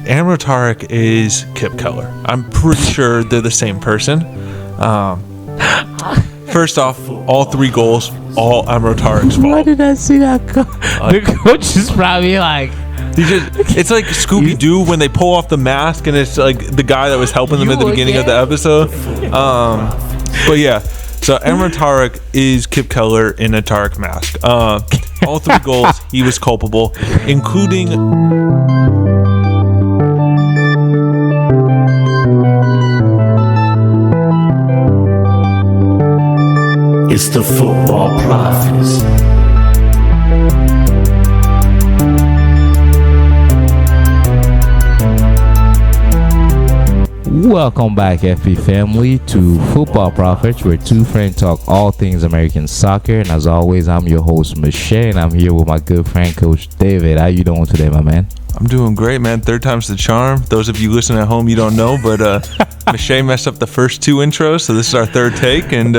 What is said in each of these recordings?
Amro Tarek is Kip Keller. I'm pretty sure they're the same person. First off, all 3 goals, all Amro Tarek's fault. Why did I see that? The coach is probably like... It's like Scooby-Doo when they pull off the mask and it's like the guy that was helping them at the beginning of the episode. But yeah, so Amro Tarek is Kip Keller in a Tarek mask. All 3 goals, he was culpable, including... It's the Football Prophets. Welcome back, FP family, to Football Prophets, where 2 friends talk all things American soccer. And as always, I'm your host, Michelle, and I'm here with my good friend, Coach David. How you doing today, my man? I'm doing great, man. 3rd time's the charm. Those of you listening at home, you don't know, but Michelle messed up the first 2 intros, so this is our 3rd take, and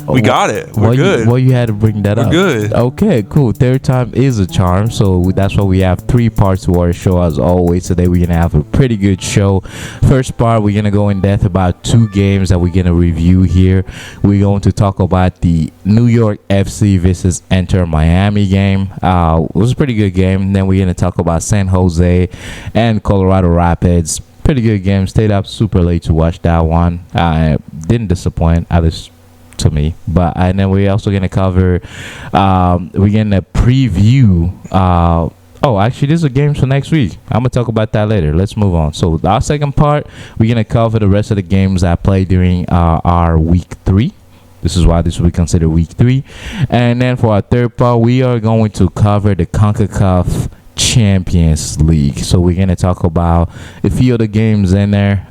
we got it. We're good. You had to bring that up. We're good. Okay, cool. 3rd time is a charm, so that's why we have 3 parts to our show, as always. Today, we're going to have a pretty good show. First part, we're going to go in depth about 2 games that we're going to review here. We're going to talk about the New York FC versus Inter Miami game. It was a pretty good game. Then we're going to talk about San Jose and Colorado Rapids. Pretty good game. Stayed up super late to watch that one. Didn't disappoint, at least to me. And then we're also gonna cover. We're gonna preview. Actually, these are games for next week. I'm gonna talk about that later. Let's move on. So our second part, we're gonna cover the rest of the games I played during our week 3. This is why this will be considered week 3. And then for our third part, we are going to cover the Concacaf Champions League. So we're gonna talk about a few of the games in there.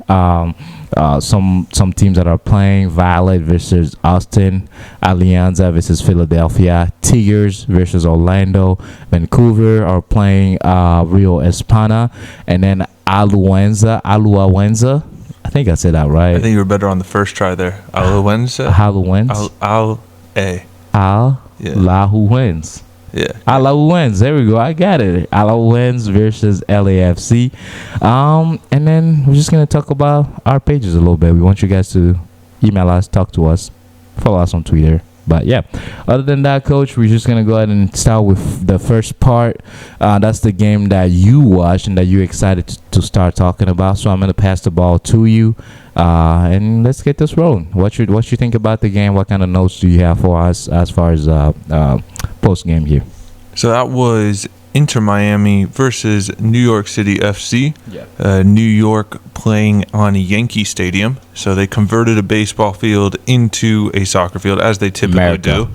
Some teams that are playing: Violette versus Austin, Alianza versus Philadelphia, Tigres versus Orlando, Vancouver are playing Rio Espana, and then Alajuelense. I think I said that right. I think you were better on the first try there. Alajuelense. Alajuelense. Yeah. Alajuelense. There we go. I got it. Alajuelense versus LAFC. And then we're just going to talk about our pages a little bit. We want you guys to email us, talk to us, follow us on Twitter. But yeah, other than that, Coach, we're just going to go ahead and start with the first part. That's the game that you watched and that you're excited to start talking about. So I'm going to pass the ball to you. And let's get this rolling. What you think about the game? What kind of notes do you have for us as far as post game here? So that was Inter Miami versus New York City FC. Yeah. New York playing on Yankee Stadium. So they converted a baseball field into a soccer field, as they typically do.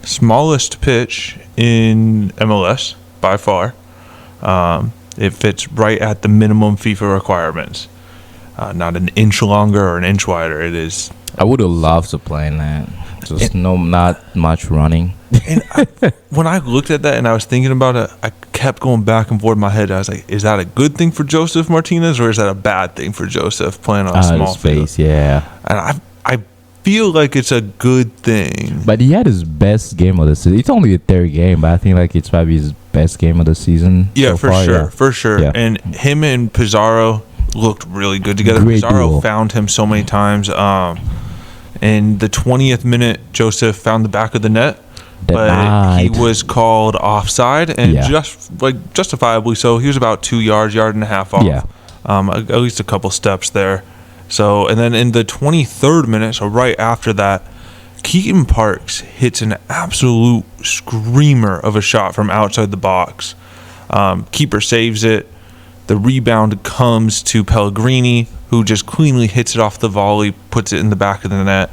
Smallest pitch in MLS by far. It fits right at the minimum FIFA requirements. Not an inch longer or an inch wider. It is. I would have loved to play in that. Just not much running. And when I looked at that and I was thinking about it, I kept going back and forth in my head. I was like, is that a good thing for Joseph Martinez or is that a bad thing for Joseph playing on a small space field? Yeah. And I feel like it's a good thing. But he had his best game of the season. It's only the 3rd game, but I think like it's probably his best game of the season. Yeah, so for far. sure. Yeah. For sure. Yeah. And him and Pizarro looked really good together. Great Pizarro duo. found him so many times. In the 20th minute, Joseph found the back of the net. But he was called offside, and justifiably so. He was about 2 yards, yard and a half off. Yeah. At least a couple steps there. So, and then in the 23rd minute, so right after that, Keaton Parks hits an absolute screamer of a shot from outside the box. Keeper saves it. The rebound comes to Pellegrini, who just cleanly hits it off the volley, puts it in the back of the net.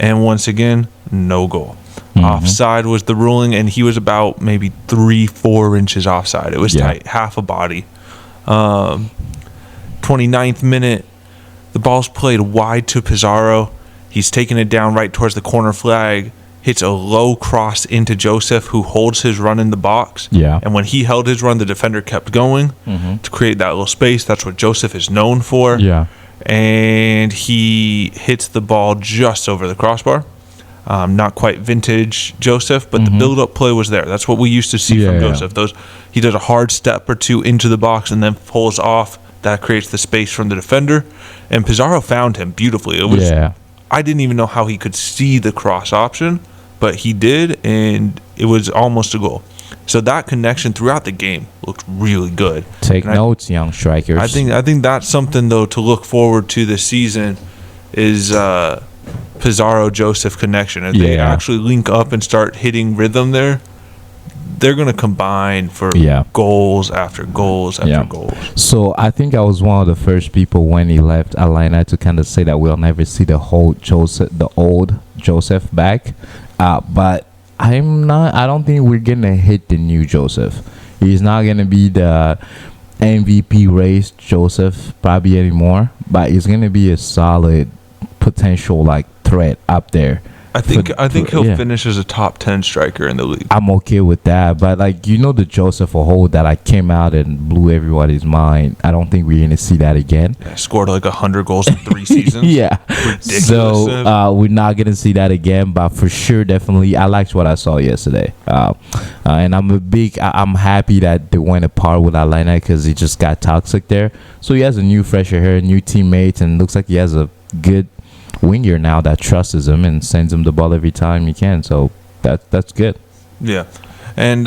And once again, no goal. Mm-hmm. Offside was the ruling, and he was about maybe 3-4 inches offside. It was tight, half a body. 29th minute, the ball's played wide to Pizarro. He's taking it down right towards the corner flag, hits a low cross into Joseph, who holds his run in the box. Yeah. And when he held his run, the defender kept going to create that little space. That's what Joseph is known for. Yeah. And he hits the ball just over the crossbar. Not quite vintage Joseph, but the build-up play was there. That's what we used to see from Joseph. He does a hard step or two into the box and then pulls off. That creates the space from the defender. And Pizarro found him beautifully. It was I didn't even know how he could see the cross option, but he did, and it was almost a goal. So that connection throughout the game looked really good. Take notes, young strikers. I think that's something, though, to look forward to this season is Pizarro-Joseph connection. If they actually link up and start hitting rhythm there, they're going to combine for goals after goals after goals. So I think I was one of the first people when he left Atlanta to kind of say that we'll never see the old Joseph back. But I don't think we're going to hit the new Joseph. He's not going to be the MVP race Joseph probably anymore, but he's going to be a solid potential threat up there. I think he'll finish as a top 10 striker in the league. I'm okay with that, but the Joseph Ahold that came out and blew everybody's mind. I don't think we're gonna see that again. Yeah, scored 100 goals in 3 seasons. Ridiculous. So we're not gonna see that again, but for sure, definitely, I liked what I saw yesterday, and I'm happy that they went apart with Atlanta because he just got toxic there. So he has a new fresh air, new teammates, and looks like he has a good winger now that trusts him and sends him the ball every time he can. So that's good. Yeah. And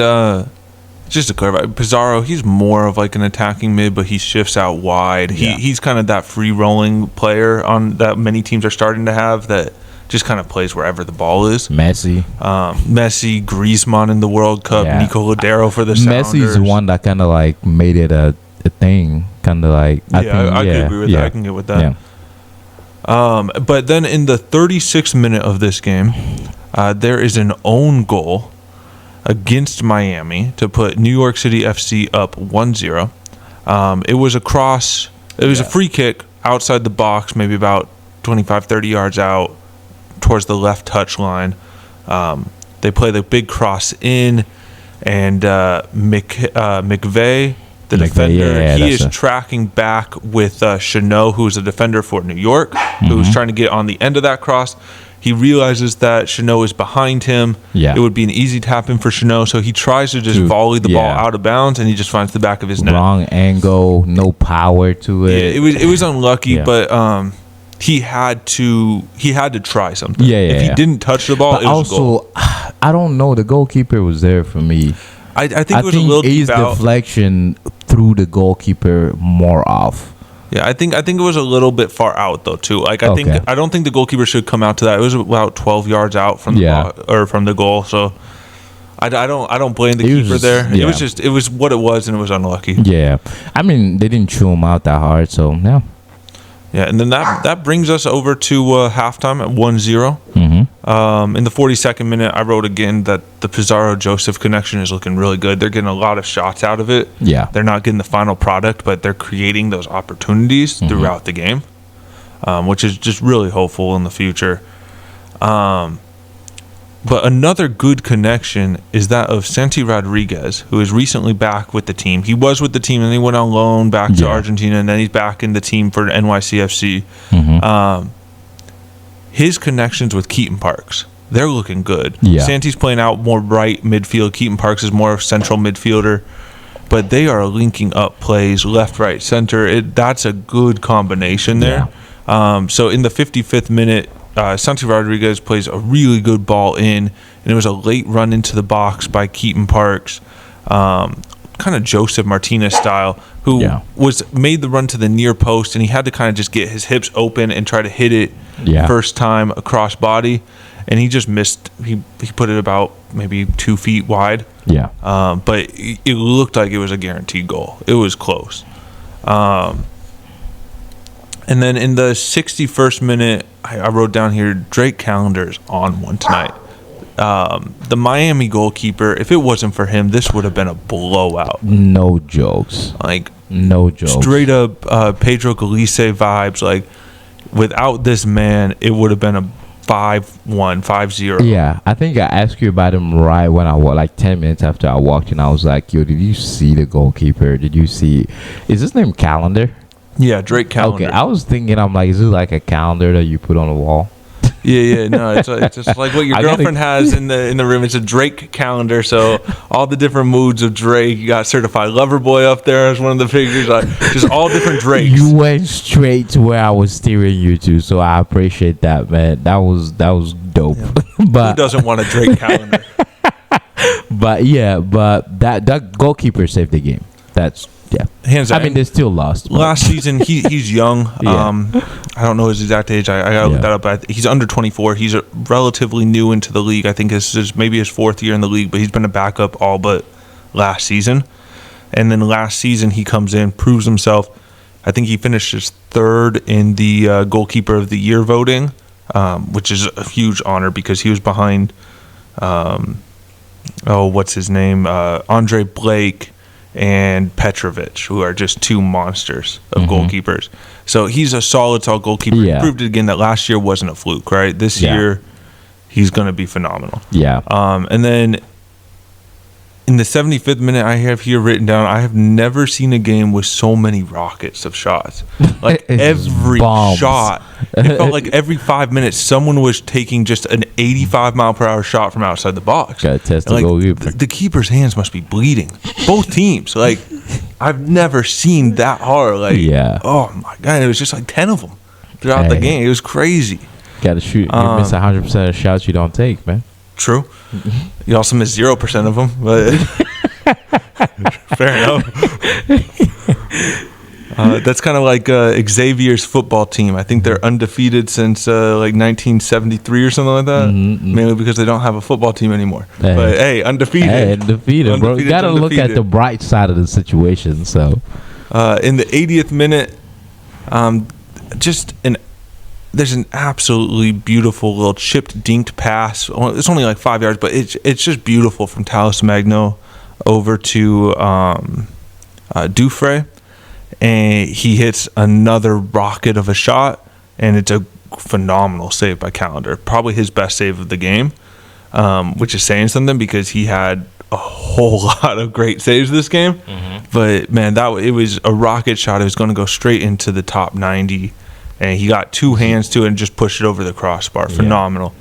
just to clarify, Pizarro, he's more of an attacking mid, but he shifts out wide. He's kind of that free rolling player on that many teams are starting to have, that just kind of plays wherever the ball is. Messi, Griezmann in the World Cup, Nico Lodero for the Sounders. Messi's the one that kind of made it a thing. Kind of I can agree with that. I can get with that. Yeah. But then in the 36th minute of this game, there is an own goal against Miami to put New York City FC up 1-0. It was a cross. It was a free kick outside the box, maybe about 25, 30 yards out towards the left touch line. They play the big cross in, and McVeigh, the defender, he is tracking back with Chanot, who's a defender for New York, who's trying to get on the end of that cross. He realizes that Chanot is behind him. It would be an easy tap in for Chanot, so he tries to just volley the ball out of bounds, and he just finds the back of his net. Wrong angle, no power to it. It was unlucky, but he had to try something. If he didn't touch the ball, it was a goal. I don't know. The goalkeeper was there for me. I think it was a little his deflection threw the goalkeeper more off. Yeah, I think it was a little bit far out though too. I don't think the goalkeeper should come out to that. It was about 12 yards out from the ball, or from the goal. So I don't blame the keeper there. It was what it was, and it was unlucky. Yeah, I mean they didn't chew him out that hard, so yeah. Yeah, and then that brings us over to halftime at 1-0. In the 42nd minute, I wrote again that the Pizarro-Joseph connection is looking really good. They're getting a lot of shots out of it. Yeah. They're not getting the final product, but they're creating those opportunities throughout the game, which is just really hopeful in the future. But another good connection is that of Santi Rodriguez, who is recently back with the team. He was with the team, and he went on loan back to Argentina, and then he's back in the team for NYCFC. His connections with Keaton Parks, they're looking good. Santi's playing out more right midfield. Keaton Parks is more central midfielder. But they are linking up plays left, right, center. That's a good combination there. So in the 55th minute, Santi Rodriguez plays a really good ball in, and it was a late run into the box by Keaton Parks, kind of Joseph Martinez style, who made the run to the near post, and he had to kind of just get his hips open and try to hit it first time across body, and he just missed. He put it about maybe 2 feet wide. But it looked like it was a guaranteed goal. It was close. And then in the 61st minute, I wrote down here, Drake Calendar's on one tonight. The Miami goalkeeper, if it wasn't for him, this would have been a blowout. No jokes. No jokes. Straight up Pedro Galice vibes. Without this man, it would have been a 5-1, 5-0. Yeah, I think I asked you about him right when I walked, 10 minutes after I walked in. I was like, yo, did you see the goalkeeper? Did you see? Is his name Calendar? Yeah, Drake Calendar. Okay, I was thinking, I'm like, is it like a calendar that you put on the wall? Yeah. No, it's just like what your girlfriend has in the room. It's a Drake calendar. So all the different moods of Drake. You got Certified Lover Boy up there as one of the figures. Like, just all different Drakes. You went straight to where I was steering you to, so I appreciate that, man. That was dope. Yeah. But who doesn't want a Drake calendar? But that goalkeeper saved the game. That's hands down. I mean, they still lost. Last season, he's young. Yeah. I don't know his exact age. I gotta look that up. But he's under 24. He's relatively new into the league. I think this is maybe his 4th year in the league, but he's been a backup all but last season. And then last season, he comes in, proves himself. I think he finished his 3rd in the goalkeeper of the year voting, which is a huge honor because he was behind, what's his name? Andre Blake and Petrovic, who are just 2 monsters of goalkeepers. So he's a solid goalkeeper. Yeah. He proved it again that last year wasn't a fluke, right? This year, he's going to be phenomenal. Yeah. And then in the 75th minute, I have here written down, I have never seen a game with so many rockets of shots. Like every bombs. shot, it felt like every 5 minutes, someone was taking just an 85-mile-per-hour shot from outside the box. Gotta test the Like, goalkeeper. the keeper's hands must be bleeding. Both teams. Like, I've never seen that hard. Like, oh my God, it was just like 10 of them throughout the game. It was crazy. Gotta shoot. You miss 100% of shots you don't take, man. True. You also miss 0% of them, but fair enough. That's kind of like Xavier's football team. I think they're undefeated since like 1973 or something like that. Mainly because they don't have a football team anymore. But hey, undefeated. Hey, undefeated, bro. You gotta look at the bright side of the situation. So, in the 80th minute, there's an absolutely beautiful little chipped, dinked pass. It's only like 5 yards, but it's just beautiful from Talis Magno over to Dufresne. And he hits another rocket of a shot, and it's a phenomenal save by Callender. Probably his best save of the game, which is saying something because he had a whole lot of great saves this game. But, man, it was a rocket shot. It was going to go straight into the top 90. And he got 2 hands to it and just pushed it over the crossbar. Phenomenal.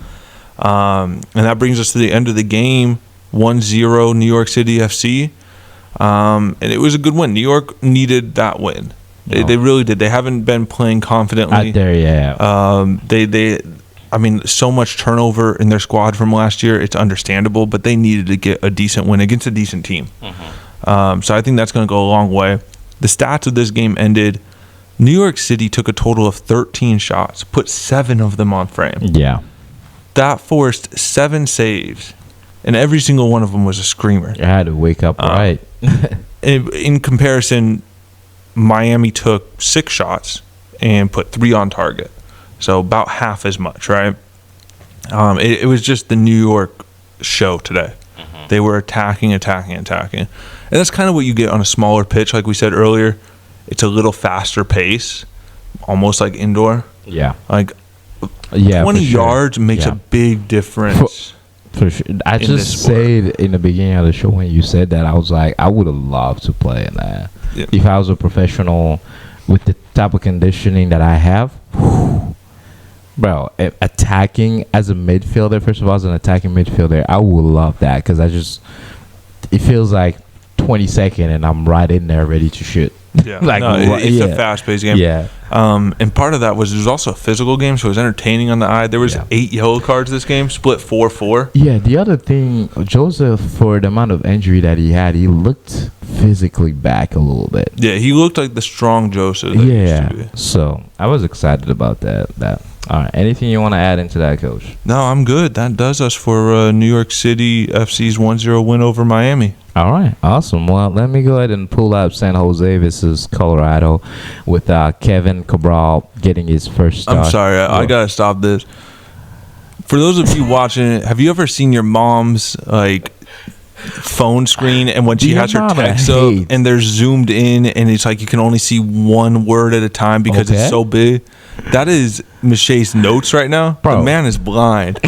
And that brings us to the end of the game, 1-0 New York City FC. And it was a good win. New York needed that win. They really did. They haven't been playing confidently. Out there, I mean, so much turnover in their squad from last year. It's understandable, but they needed to get a decent win against a decent team. So I think that's going to go a long way. The stats of this game ended. New York City took a total of 13 shots, put 7 of them on frame. Yeah. That forced 7 saves, and every single one of them was a screamer. I had to wake up right. In comparison, Miami took 6 shots and put 3 on target. So about half as much, right? It was just the New York show today. They were attacking. And that's kind of what you get on a smaller pitch, like we said earlier. It's a little faster pace, almost like indoor. Yeah. Like 20 yards makes a big difference. For sure. I just said in the beginning of the show when you said that, I was like, I would have loved to play in that. Yeah. If I was a professional with the type of conditioning that I have, bro, attacking as a midfielder, first of all, as an attacking midfielder, I would love that because it feels like 20 seconds and I'm right in there ready to shoot. Yeah, it's a fast-paced game. Yeah, and part of that was it was also a physical game, so it was entertaining on the eye. There was 8 yellow cards this game, split 4-4. Yeah, the other thing, Joseph, for the amount of injury that he had, he looked physically back a little bit. Yeah, he looked like the strong Joseph. That used to be. So I was excited about that. All right, anything you want to add into that, Coach? No, I'm good. That does us for New York City FC's 1-0 win over Miami. All right, awesome. Well, let me go ahead and pull up San Jose versus Colorado with Kevin Cabral getting his first start. I'm sorry, I got to stop this. For those of you watching it, have you ever seen your mom's phone screen and when she has her text up and they're zoomed in and it's like you can only see one word at a time because it's so big? That is Michelle's notes right now. Bro. The man is blind.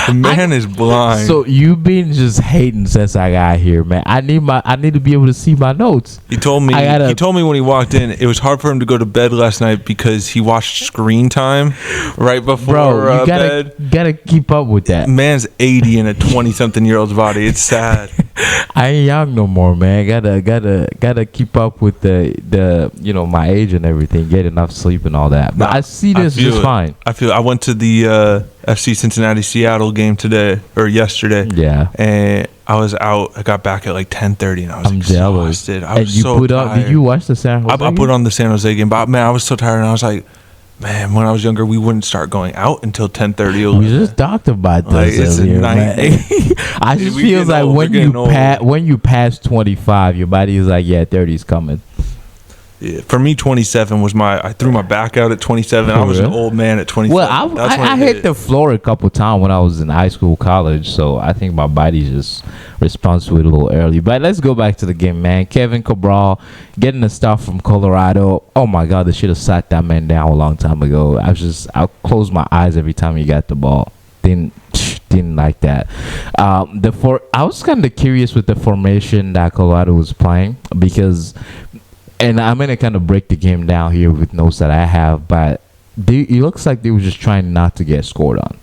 The man is blind. So you've been just hating since I got here, man. I need to be able to see my notes. He told me when he walked in, it was hard for him to go to bed last night because he watched Screen Time right before you bed. Gotta keep up with that. Man's 80 in a 20-something-year-old's body. It's sad. I ain't young no more, man. Gotta keep up with the my age and everything. Get enough sleep and all that. But I see this just fine. I went to the FC Cincinnati Seattle game today or yesterday. Yeah. And I was out. I got back at like 10:30 and I was exhausted. Jealous. I was so tired. Did you watch the San Jose? I put on the San Jose game, but man, I was so tired and I was like, man, when I was younger, we wouldn't start going out until 10:30. We just talked about this. Like, it's earlier, a nightmare. I just feel like when you pass 25, your body is like, yeah, 30 is coming. Yeah, for me, 27 was I threw my back out at 27. I was an old man at 27. Well, I hit the floor a couple times when I was in high school, college. So I think my body just responds to it a little early. But let's go back to the game, man. Kevin Cabral getting the stuff from Colorado. Oh my God, they should have sat that man down a long time ago. I closed my eyes every time he got the ball. Didn't like that. I was kind of curious with the formation that Colorado was playing because. And I'm going to kind of break the game down here with notes that I have, but it looks like they were just trying not to get scored on.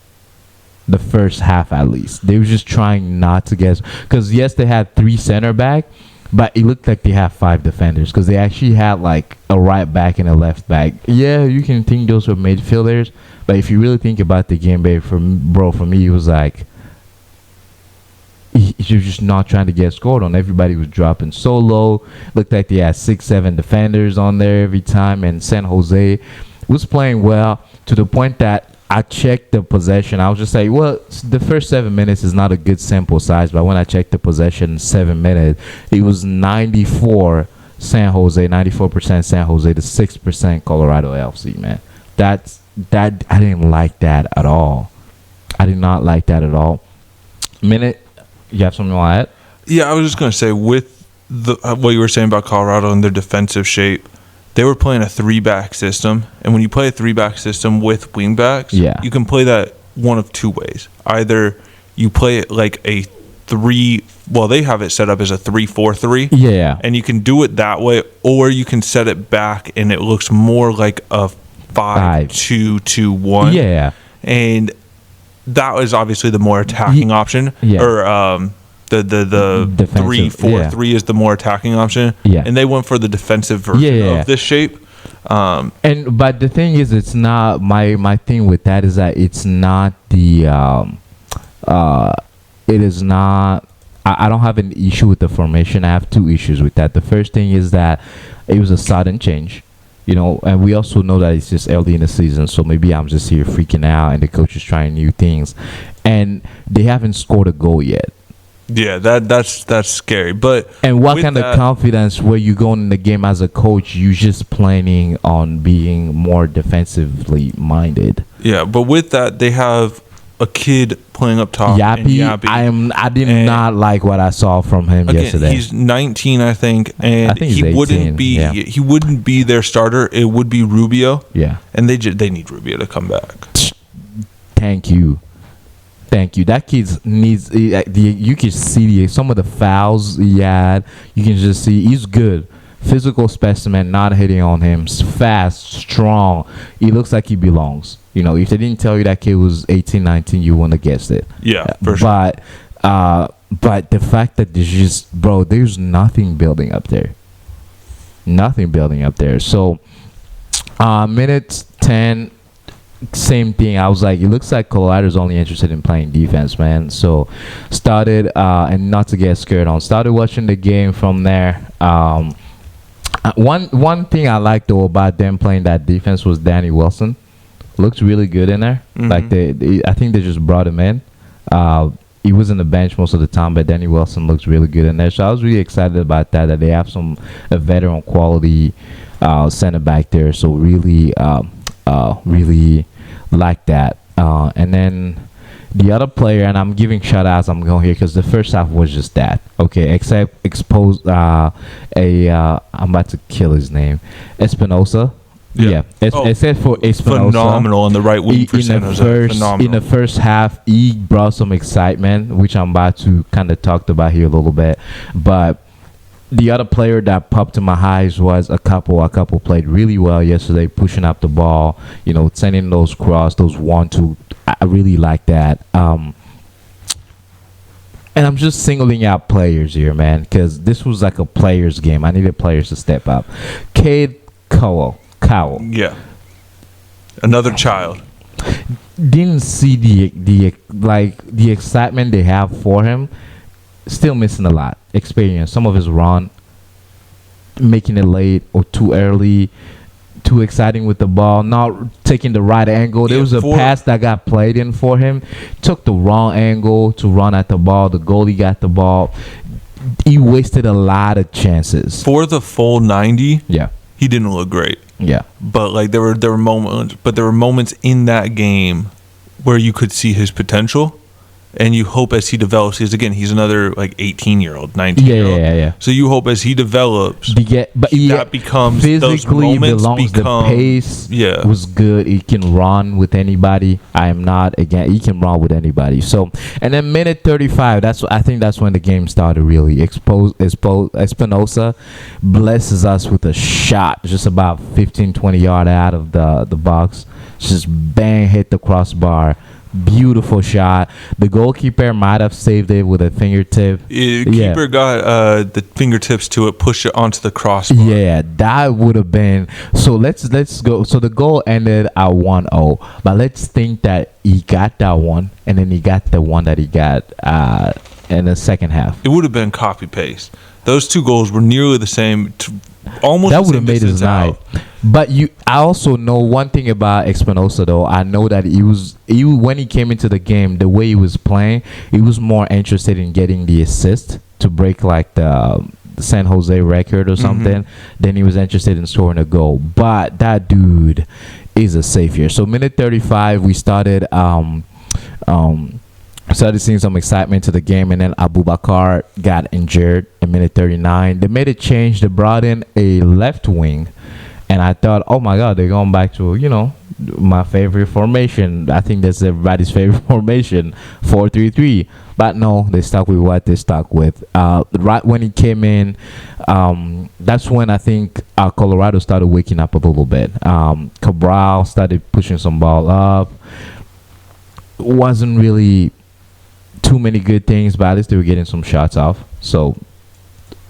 The first half, at least. They were just trying not to get... Because, yes, they had 3 center back, but it looked like they had 5 defenders because they actually had, like, a right back and a left back. Yeah, you can think those were midfielders, but if you really think about the game, babe, for me, it was like... You're just not trying to get scored on. Everybody was dropping so low. Looked like they had 6-7 defenders on there every time. And San Jose was playing well to the point that I checked the possession. I was just like, well, the first 7 minutes is not a good sample size. But when I checked the possession in 7 minutes, it was 94 San Jose, 94% San Jose to 6% Colorado LFC, man. That I didn't like that at all. I did not like that at all. You have something like that? Yeah, I was just going to say, with what you were saying about Colorado and their defensive shape, they were playing a 3-back system. And when you play a 3-back system with wingbacks, you can play that one of 2 ways. Either you play it like a 3... Well, they have it set up as a 3-4-3. Yeah. And you can do it that way, or you can set it back and it looks more like a 5-2-2-1. Yeah. And... that was obviously the more attacking option, or the 3-4-3 is the more attacking option. Yeah, and they went for the defensive version of this shape. But the thing is, it's not my thing with that is that it's not the it is not. I don't have an issue with the formation. I have 2 issues with that. The first thing is that it was a sudden change. And we also know that it's just early in the season, so maybe I'm just here freaking out and the coach is trying new things. And they haven't scored a goal yet. Yeah, that's scary. And what kind of confidence were you going in the game as a coach? You just planning on being more defensively minded. Yeah, but with that, they have a kid playing up top. Yappy. I did not like what I saw from him yesterday. He's 19, I think, and he 18, wouldn't be their starter. It would be Rubio. Yeah, and they need Rubio to come back. Thank you. That kid needs. You can see some of the fouls he had. You can just see he's good. Physical specimen, not hitting on him. Fast, strong. He looks like he belongs. If they didn't tell you that kid was 18, 19, you wouldn't have guessed it. Yeah, for sure. But the fact that there's nothing building up there. Nothing building up there. So, minute 10, same thing. I was like, it looks like Colorado's only interested in playing defense, man. So, started, and not to get scared on, started watching the game from there. One thing I liked, though, about them playing that defense was Danny Wilson. Looks really good in there. Mm-hmm. Like I think they just brought him in. He was on the bench most of the time, but Danny Wilson looks really good in there. So I was really excited about that they have a veteran quality center back there. So really like that. And then the other player, and I'm giving shout outs, I'm going here because the first half was just that. Okay, except exposed I'm about to kill his name. Espinosa. Yeah, except for Espana. Phenomenal on the right wing for San Jose. Phenomenal. In the first half, he brought some excitement, which I'm about to kind of talk about here a little bit. But the other player that popped in my eyes was a couple. A couple played really well yesterday, pushing up the ball, sending those cross, those 1-2. I really like that. And I'm just singling out players here, man, because this was like a players game. I needed players to step up. Cade Cole. Yeah. Another child. Didn't see the excitement they have for him. Still missing a lot. Experience. Some of his run, making it late or too early, too exciting with the ball, not taking the right angle. There was a pass that got played in for him. Took the wrong angle to run at the ball. The goalie got the ball. He wasted a lot of chances. For the full 90, yeah, he didn't look great. Yeah. But like there were moments in that game where you could see his potential. And you hope as he develops, because again, he's another like 18-year-old, 19-year-old. Yeah. So you hope as he develops, that becomes physically those moments belongs. The pace was good. He can run with anybody. I am not again. He can run with anybody. So, and then minute 35. I think that's when the game started really. Espinosa blesses us with a shot, just about 15-20 yards out of the box. Just bang, hit the crossbar. Beautiful shot. The goalkeeper might have saved it with a fingertip. Keeper got the fingertips to it, pushed it onto the crossbar. Yeah, that would have been. So let's go. So the goal ended at 1-0, but let's think that he got that one, and then he got the one that he got in the second half. It would have been copy paste. Those two goals were nearly the same. Almost that would have made his night. But I also know one thing about Espinosa though. I know that he when he came into the game, the way he was playing, he was more interested in getting the assist to break like the San Jose record or something than he was interested in scoring a goal. But that dude is a savior. So minute 35, we started seeing some excitement to the game, and then Abubakar got injured in minute 39. They made a change. They brought in a left wing, and I thought, oh my God, they're going back to, my favorite formation. I think that's everybody's favorite formation, 4-3-3. But no, they stuck with what they stuck with. Right when he came in, that's when I think Colorado started waking up a little bit. Cabral started pushing some ball up. Wasn't really too many good things, but at least they were getting some shots off. So,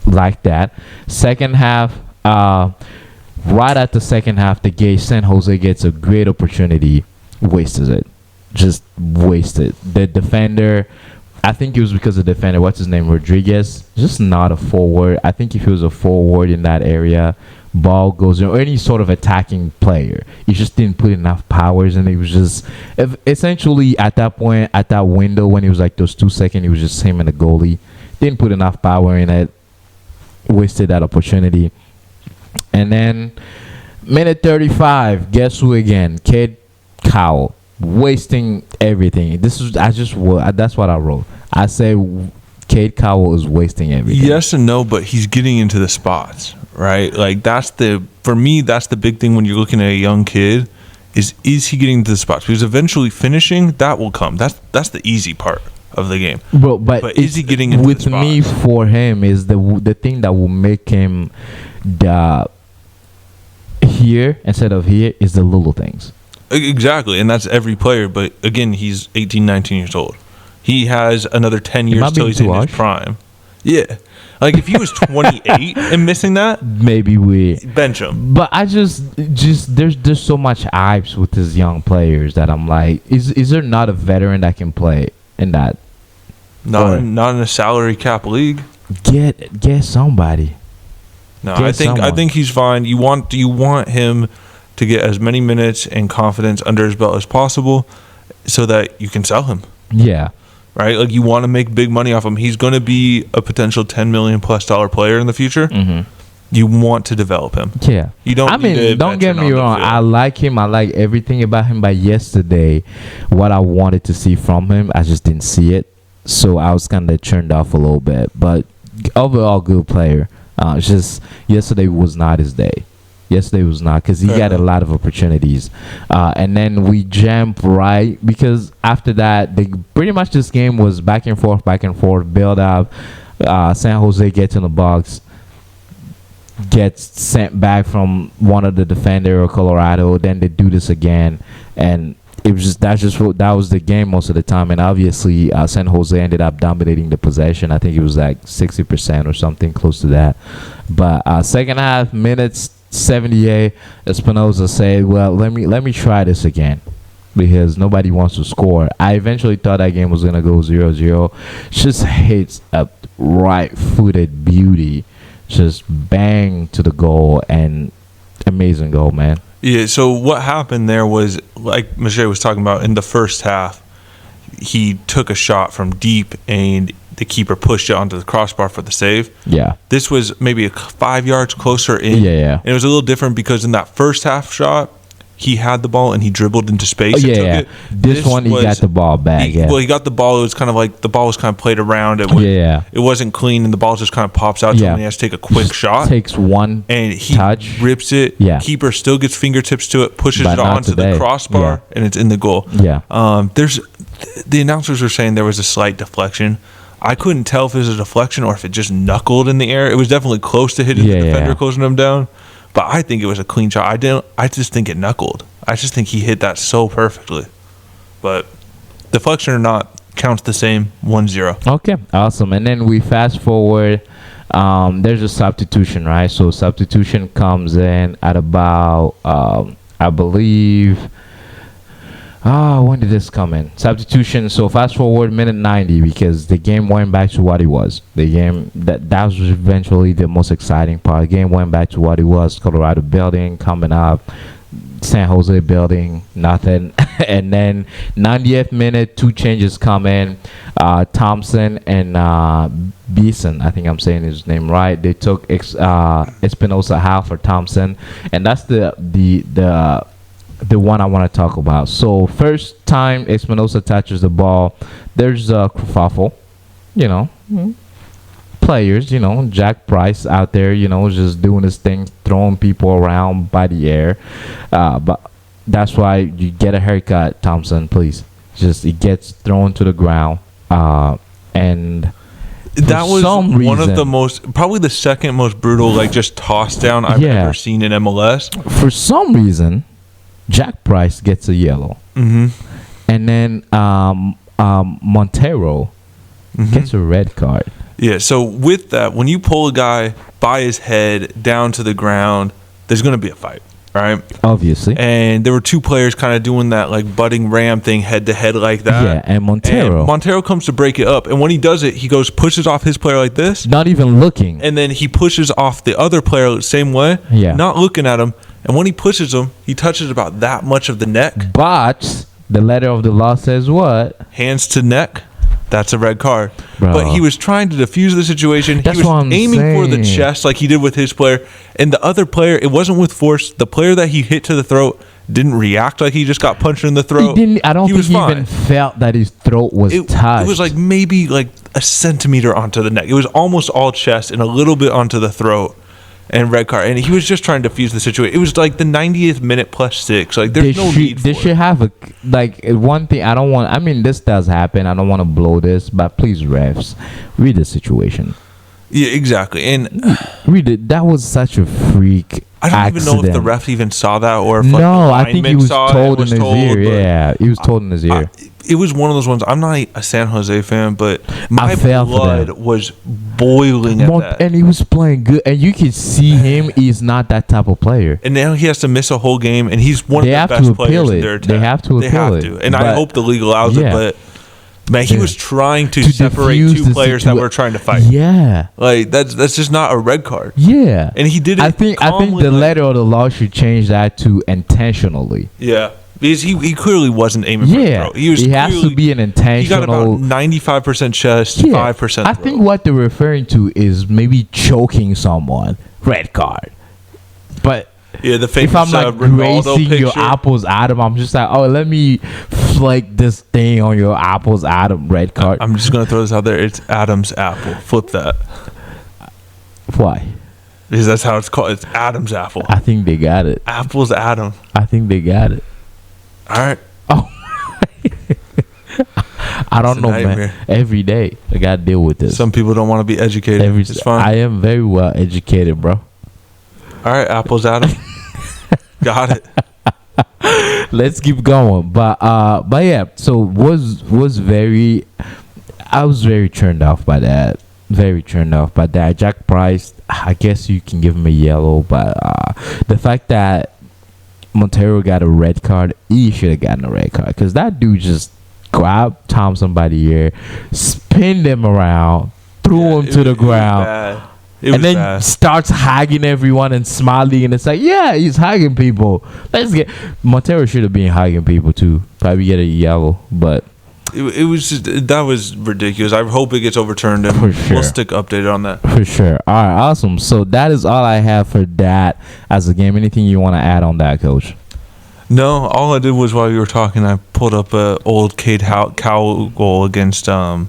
like that. Second half, right at the second half, San Jose gets a great opportunity, wastes it. Just wasted. The defender, I think it was because the defender, what's his name, Rodriguez, just not a forward. I think if he was a forward in that area, ball goes in, or any sort of attacking player, he just didn't put enough powers, and he was just essentially at that point, at that window when he was like those 2 seconds, he was just him and the goalie. Didn't put enough power in it, wasted that opportunity. And then minute 35, guess who again? Cade Cole, wasting everything. That's what I wrote. I said Cade Cole is wasting everything. Yes and no, but he's getting into the spots, right? Like for me, that's the big thing when you're looking at a young kid is he getting into the spots? Because eventually finishing, that will come. That's the easy part of the game. Bro, but is he getting into the spots? With me, for him, is the thing that will make him here instead of here is the little things. Exactly, and that's every player. But again, he's 18, 19 years old. He has another 10 years till he's in his prime. Yeah. Like, if he was 28 and missing that, maybe we bench him. But I just there's so much hypes with these young players that I'm like, is there not a veteran that can play in that? Not in a salary cap league. Get somebody. No, I think he's fine. You want him to get as many minutes and confidence under his belt as possible so that you can sell him. Yeah. Right? Like, you want to make big money off him. He's going to be a potential $10 million plus player in the future. Mm-hmm. You want to develop him. Yeah. You don't. I mean, don't get me wrong. I like him. I like everything about him. But yesterday, what I wanted to see from him, I just didn't see it. So I was kind of turned off a little bit. But overall, good player. Just yesterday was not his day. Yesterday was not, because he got a lot of opportunities. And then we jump right, because after that, pretty much this game was back and forth, build up. San Jose gets in the box, gets sent back from one of the defender of Colorado. Then they do this again, and it was that was the game most of the time. And obviously, San Jose ended up dominating the possession. I think it was like 60% or something close to that. But second half, minutes 78, Espinosa said, "Well, let me try this again." Because nobody wants to score. I eventually thought that game was gonna go 0-0. Just hits a right-footed beauty, just bang to the goal, and amazing goal, man. Yeah. So what happened there was, like Michelle was talking about, in the first half, he took a shot from deep and the keeper pushed it onto the crossbar for the save. Yeah. This was maybe 5 yards closer in. Yeah. And it was a little different because in that first half shot, he had the ball and he dribbled into space. Oh, and took it. This one, he got the ball back. Well, he got the ball. It was kind of like the ball was kind of played around. It wasn't clean, and the ball just kind of pops out to him, and he has to take a quick shot. Takes one and he touch. Rips it. Yeah. Keeper still gets fingertips to it, pushes it onto the crossbar, and it's in the goal. Yeah. The announcers were saying there was a slight deflection. I couldn't tell if it was a deflection or if it just knuckled in the air. It was definitely close to hitting the defender, closing him down. But I think it was a clean shot. I just think it knuckled. I just think he hit that so perfectly. But deflection or not, counts the same, 1-0. Okay, awesome. And then we fast forward. There's a substitution, right? So substitution comes in at about, I believe. When did this come in? Substitution. So fast forward minute 90, because the game went back to what it was. The game that was eventually the most exciting part. The game went back to what it was. Colorado building coming up, San Jose building nothing. And then 90th minute, 2 changes come in. Thompson and Beeson, I think I'm saying his name right. They took Espinosa out for Thompson, and that's the one I want to talk about. So first time Espinosa touches the ball, there's a kerfuffle, players, Jack Price out there, just doing his thing, throwing people around by the air. But that's why you get a haircut, Thompson, please. Just it gets thrown to the ground, and that was one of the probably the second most brutal, just toss down I've ever seen in MLS. For some reason, Jack Price gets a yellow, and then Montero gets a red card. Yeah, so with that, when you pull a guy by his head down to the ground, there's going to be a fight, right? Obviously. And there were 2 players kind of doing that budding ram thing head to head like that. Yeah, and Montero comes to break it up, and when he does it, he pushes off his player like this. Not even looking. And then he pushes off the other player the same way, not looking at him. And when he pushes him, he touches about that much of the neck. But the letter of the law says what? Hands to neck. That's a red card. Bro. But he was trying to defuse the situation. That's he was what I'm aiming saying. for the chest like he did with his player. And the other player, it wasn't with force. The player that he hit to the throat didn't react like he just got punched in the throat. I don't think he even felt that his throat was touched. It was maybe a centimeter onto the neck. It was almost all chest and a little bit onto the throat. And red card, and he was just trying to defuse the situation. It was the 90th minute +6. There's no need for it. They should have one thing. I don't want. I mean, this does happen. I don't want to blow this, but please, refs, read the situation. Yeah, exactly. And read it. That was such a freak. I don't accident. even know if the ref even saw that or if I think he was told in his ear. Yeah, he was told in his ear. It was one of those ones. I'm not a San Jose fan, but my blood was boiling at that. And he was playing good, and you can see him. He's not that type of player. And now he has to miss a whole game, and he's one of the best players in their attack. They have to appeal it. And I hope the league allows it, but man, he was trying to separate 2 players that were trying to fight. Yeah, that's just not a red card. Yeah, and he did it. I think the letter of the law should change that to intentionally. Yeah. Because he clearly wasn't aiming for the throat. He has to be an intentional. He got about 95% chest, 5% throat. I think what they're referring to is maybe choking someone. Red card. But the famous if I'm Ronaldo gracing picture. your apples Adam, I'm just let me flake this thing on your apples Adam. Red card. I'm just going to throw this out there. It's Adam's apple. Flip that. Why? Because that's how it's called. It's Adam's apple. I think they got it. Apple's Adam. I think they got it. All right. Oh. I don't know, man. Every day I gotta deal with this. Some people don't want to be educated. It's fine. I am very well educated, bro. All right, Apple's Adam. Got it. Let's keep going. But yeah. So I was very turned off by that. Very turned off by that. Jack Price, I guess you can give him a yellow, but the fact that Montero got a red card, he should have gotten a red card, because that dude just grabbed Thompson by the ear, spinned him around, threw him to the ground, and then starts hugging everyone and smiling, and it's like, yeah, he's hugging people. Montero should have been hugging people too. Probably get a yellow, but it was just, that was ridiculous. I hope it gets overturned, and for sure. We'll stick updated on that. For sure. All right, awesome. So that is all I have for that as a game. Anything you want to add on that, Coach? No, all I did was, while you were talking, I pulled up a old Cade Cole goal against the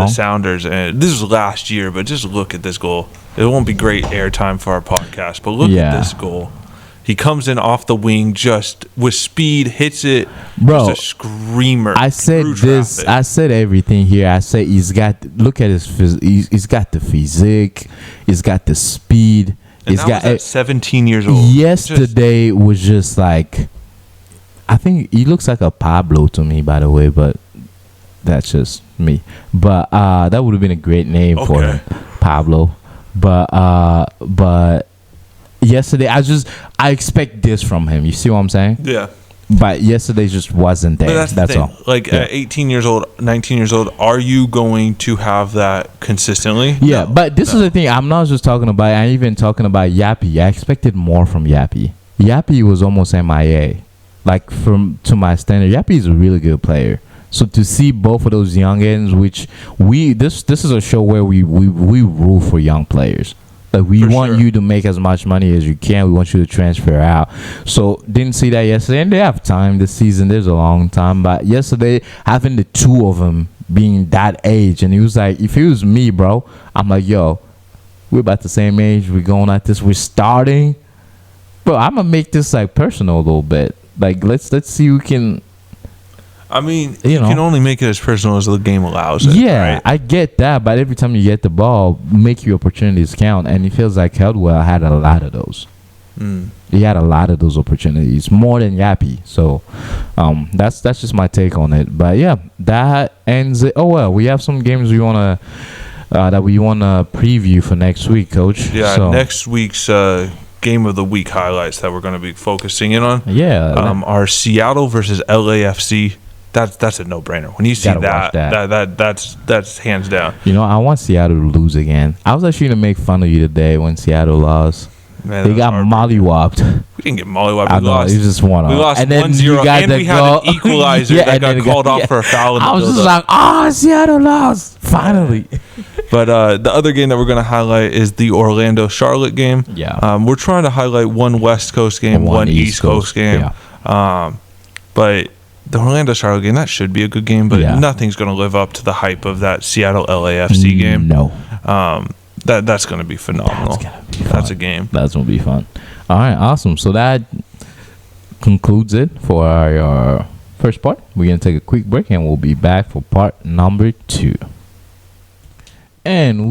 Sounders, and this was last year. But just look at this goal. It won't be great airtime for our podcast, but look at this goal. He comes in off the wing, just with speed, hits it. Bro, just a screamer. I said this. Traffic. I said everything here. I said he's got. Look at his. He's got the physique. He's got the speed. And he's got at 17 years old. Yesterday was just like, I think he looks like a Pablo to me, by the way, but that's just me. But that would have been a great name for him, Pablo. But yesterday, I expect this from him. You see what I'm saying? Yeah. But yesterday just wasn't there. That's all. Like, at 18 years old, 19 years old, are you going to have that consistently? Yeah, but this is the thing. I'm not just talking about, I'm even talking about Yappy. I expected more from Yappy. Yappy was almost MIA. Like, to my standard, Yappy is a really good player. So to see both of those youngins, which this is a show where we rule for young players. Like, we want you to make as much money as you can. We want you to transfer out. So didn't see that yesterday, and they have time this season. There's a long time, but yesterday having the two of them being that age, and he was like, if it was me, bro, I'm like, yo, we're about the same age. We're going at this. We're starting, bro. I'm gonna make this like personal a little bit. Like, let's see who can. I mean, you can only make it as personal as the game allows it. Yeah, right? I get that, but every time you get the ball, make your opportunities count. And it feels like Heldwell had a lot of those. He had a lot of those opportunities, more than Yappy. So that's just my take on it. But yeah, that ends it. Oh well, we have some games we wanna preview for next week, Coach. Yeah, so next week's game of the week highlights that we're going to be focusing in on. Yeah, are Seattle versus LAFC. That's a no-brainer. When you see that's hands down. You know, I want Seattle to lose again. I was actually going to make fun of you today when Seattle lost. Man, they got mollywopped. We didn't get mollywopped. I know, you just won. We lost 1-0, and we had an equalizer that got called off for a foul in the I was just like, Seattle lost. Finally. But the other game that we're going to highlight is the Orlando-Charlotte game. Yeah. We're trying to highlight one West Coast game, one East Coast game. Yeah. But the Orlando-Charlotte game, that should be a good game, but nothing's going to live up to the hype of that Seattle-LAFC game. No. That's going to be phenomenal. That's a game. That's going to be fun. All right, awesome. So that concludes it for our first part. We're going to take a quick break, and we'll be back for part number 2. And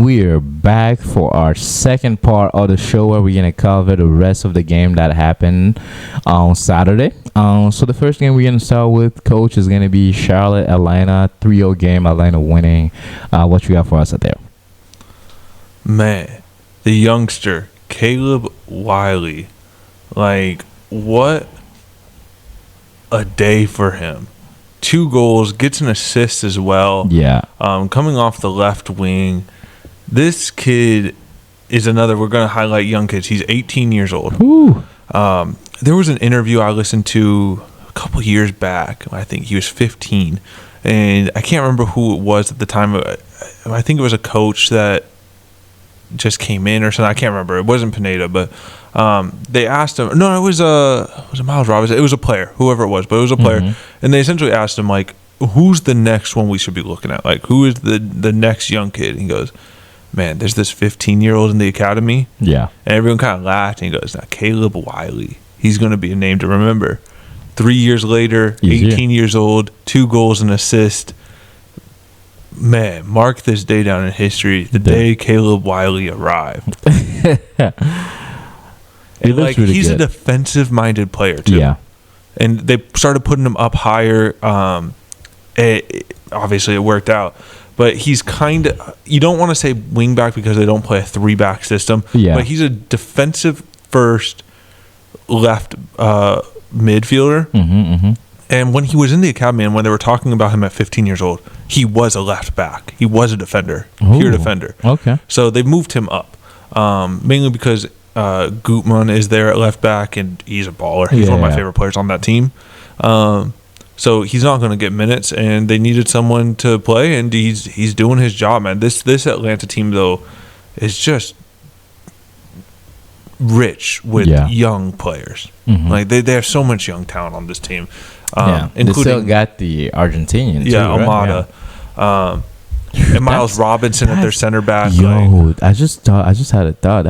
we're back for our second part of the show, where we're going to cover the rest of the game that happened on Saturday. So the first game we're going to start with, Coach, is going to be Charlotte-Atlanta, 3-0 game, Atlanta winning. What you got for us out there? Man, the youngster, Caleb Wiley. Like, what a day for him. 2 goals, gets an assist as well. Yeah. Coming off the left wing. This kid is another, we're going to highlight young kids. He's 18 years old. There was an interview I listened to a couple years back. I think he was 15. And I can't remember who it was at the time. I think it was a coach that just came in or something. I can't remember. It wasn't Pineda, but they asked him. No, it was Miles Robinson. It was a player, whoever it was, but it was a player. And they essentially asked him, like, who's the next one we should be looking at? Like, who is the next young kid? And he goes, man, there's this 15-year-old in the academy. Yeah. And everyone kind of laughed. And he goes, now, Caleb Wiley. He's going to be a name to remember. 3 years later, 18 years old, 2 goals and assist. Man, mark this day down in history. The day Caleb Wiley arrived. And like, really he's good. A defensive-minded player, too. Yeah. And they started putting him up higher. Obviously, it worked out. But he's kind of, you don't want to say wingback because they don't play a 3-back system. Yeah. But he's a defensive first left midfielder. And when he was in the academy and when they were talking about him at 15 years old, he was a left back. He was a defender, pure defender. Okay. So they moved him up, mainly because Gutman is there at left back and he's a baller. He's one of my favorite players on that team. So he's not going to get minutes, and they needed someone to play, and he's doing his job, man. This Atlanta team, though, is just rich with young players. Like they have so much young talent on this team. Including, they still got the Argentinian too, Almada. Right? And Miles Robinson at their center back. Yo, I just had a thought.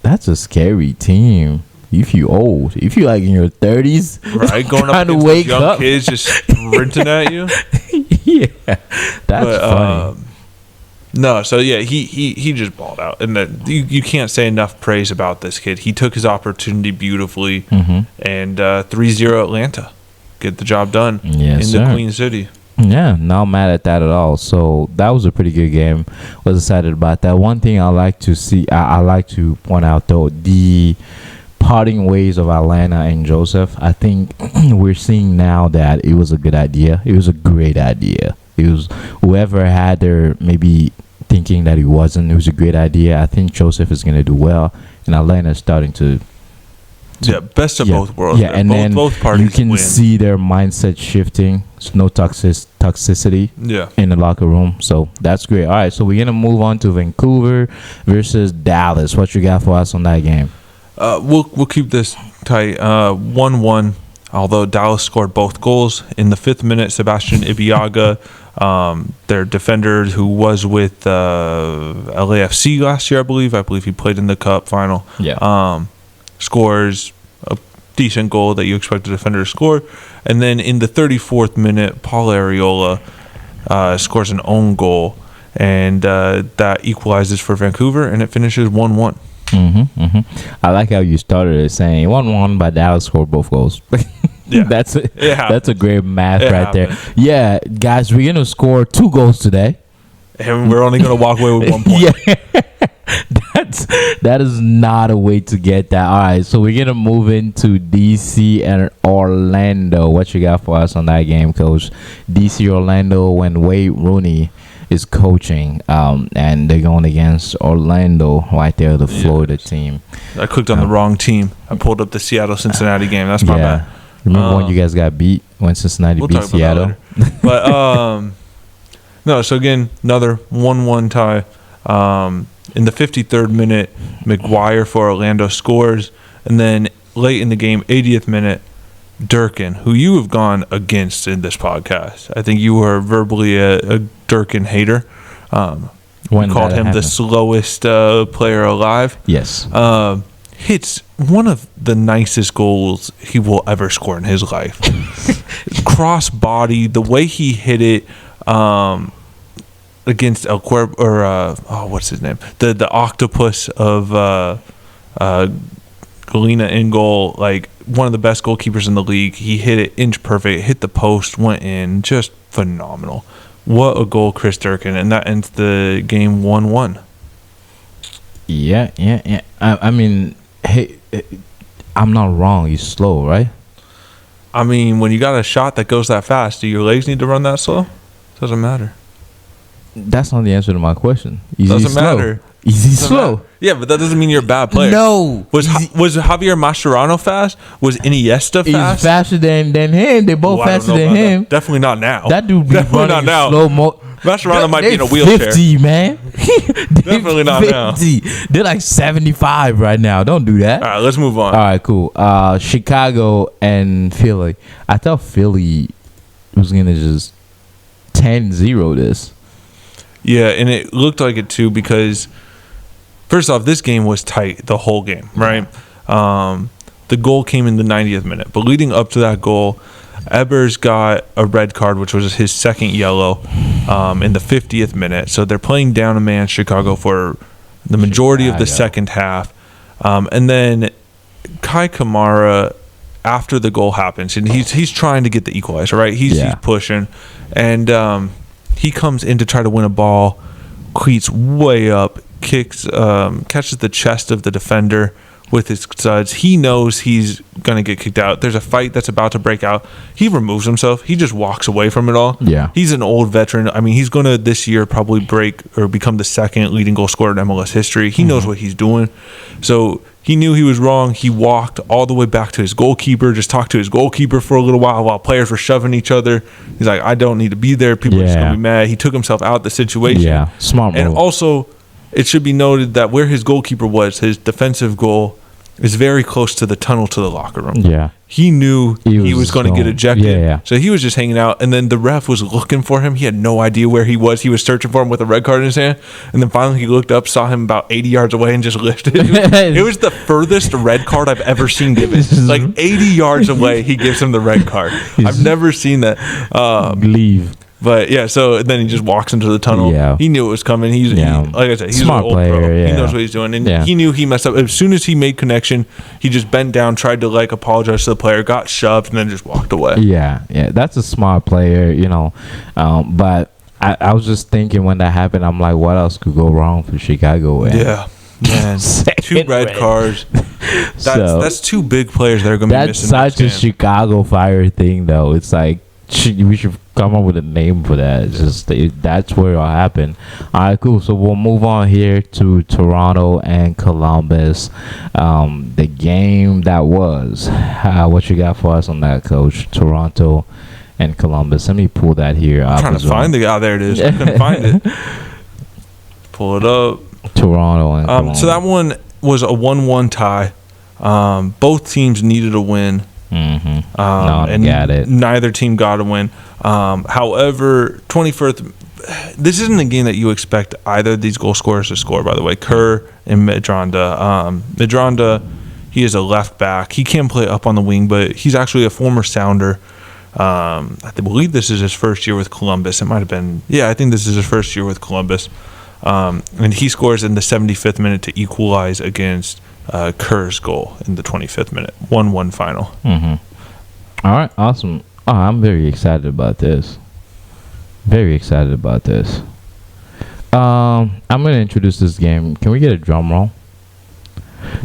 That's a scary team. If you old, if you like in your 30s, right, going up against wake young up. Kids just sprinting at you. Yeah, that's funny. No, so yeah, he just balled out, and that you can't say enough praise about this kid. He took his opportunity beautifully, and 3-0 Atlanta, get the job done the Queen City. Yeah, not mad at that at all. So that was a pretty good game. Was excited about that. One thing I like to see, I like to point out though, the parting ways of Atlanta and Joseph. I think we're seeing now that it was a good idea. It was a great idea. It was whoever had their maybe thinking that it wasn't. It was a great idea. I think Joseph is going to do well, and Atlanta is starting to best of both worlds. Yeah, and both parties you can see their mindset shifting. There's no toxicity in the locker room, so that's great. All right, so we're gonna move on to Vancouver versus Dallas. What you got for us on that game? We'll keep this tight. 1-1. Although Dallas scored both goals in the 5th minute, Sebastian Ibiaga, their defender who was with LAFC last year, I believe he played in the Cup final. Scores a decent goal that you expect a defender to score, and then in the 34th minute, Paul Arriola scores an own goal, and that equalizes for Vancouver, and it finishes 1-1. I like how you started it saying 1-1, but Dallas scored both goals. That's a great math right there. Yeah, guys, we're gonna score 2 goals today, and we're only gonna walk away with 1 point. That is not a way to get that. All right, so we're gonna move into DC and Orlando. What you got for us on that game, Coach? DC Orlando, when Wade Rooney is coaching, and they're going against Orlando right there, the Florida team. I clicked on the wrong team. I pulled up the Seattle-Cincinnati game. That's my bad. Remember when you guys got beat when Cincinnati beat Seattle? But no, so again, another 1-1 tie. In the 53rd minute, McGuire for Orlando scores, and then late in the game, 80th minute, Durkin, who you have gone against in this podcast. I think you were verbally a Durkin hater. When called him the slowest player alive. Yes. Hits one of the nicest goals he will ever score in his life. Cross body, the way he hit it against El Cuervo, or what's his name? The octopus of Galena in goal, like one of the best goalkeepers in the league. He hit it inch perfect, hit the post, went in, just phenomenal. What a goal, Chris Durkin, and that ends the game 1-1. Yeah. I mean, hey, I'm not wrong. He's slow, right? I mean, when you got a shot that goes that fast, do your legs need to run that slow? Doesn't matter. That's not the answer to my question. Doesn't matter. Is he slow? Yeah, but that doesn't mean you're a bad player. No. Was Javier Mascherano fast? Was Iniesta fast? He's faster than him. They both faster than him. That. Definitely not now. That dude be definitely not now. Slow Mascherano might be in a wheelchair. 50, man. Definitely not 50. Now. They're like 75 right now. Don't do that. All right, let's move on. All right, cool. Chicago and Philly. I thought Philly was going to just 10-0 this. Yeah, and it looked like it too because, first off, this game was tight the whole game, right? The goal came in the 90th minute. But leading up to that goal, Ebers got a red card, which was his second yellow, in the 50th minute. So they're playing down a man, Chicago, for the majority of the second half. And then Kai Kamara, after the goal happens, and he's trying to get the equalizer, right? He's pushing. And he comes in to try to win a ball, cleats way up, kicks, catches the chest of the defender with his studs. He knows he's going to get kicked out. There's a fight that's about to break out. He removes himself. He just walks away from it all. Yeah. He's an old veteran. I mean, he's going to this year probably break or become the second leading goal scorer in MLS history. He knows what he's doing. So he knew he was wrong. He walked all the way back to his goalkeeper, just talked to his goalkeeper for a little while players were shoving each other. He's like, I don't need to be there. People are just going to be mad. He took himself out of the situation. Yeah, smart move. And also, it should be noted that where his goalkeeper was, his defensive goal is very close to the tunnel to the locker room. Yeah. He knew he was going to get ejected. Yeah. So he was just hanging out. And then the ref was looking for him. He had no idea where he was. He was searching for him with a red card in his hand. And then finally he looked up, saw him about 80 yards away and just lifted. It was the furthest red card I've ever seen given. Like 80 yards away, he gives him the red card. I've never seen that. Leave. But yeah, so then he just walks into the tunnel. Yeah. He knew it was coming. He, like I said, he's smart an old player, pro. yeah. He knows what he's doing. And he knew he messed up. As soon as he made connection, he just bent down, tried to like apologize to the player, got shoved, and then just walked away. Yeah. That's a smart player, but I was just thinking when that happened, I'm like, what else could go wrong for Chicago? Yeah. Man, two red cards. That's two big players that are going to be missing. That's such a Chicago Fire thing, though. It's like we should come up with a name for that. It's just that's where it'll happen. All right, cool. So we'll move on here to Toronto and Columbus. The game that was. What you got for us on that, Coach? Toronto and Columbus. Let me pull that here. I'm trying to find the guy. There it is. I couldn't find it. Pull it up. Toronto and Columbus. So that one was a 1-1 tie. Both teams needed a win. And got it. Neither team got a win. However, 21st, this isn't a game that you expect either of these goal scorers to score, by the way. Kerr and Medranda. Medranda, he is a left back. He can play up on the wing, but he's actually a former Sounder. I believe this is his first year with Columbus. It might have been. Yeah, I think this is his first year with Columbus. And he scores in the 75th minute to equalize against Kerr's goal in the 25th minute. 1-1 final. All right, awesome. Oh, I'm very excited about this. I'm going to introduce this game. Can we get a drum roll?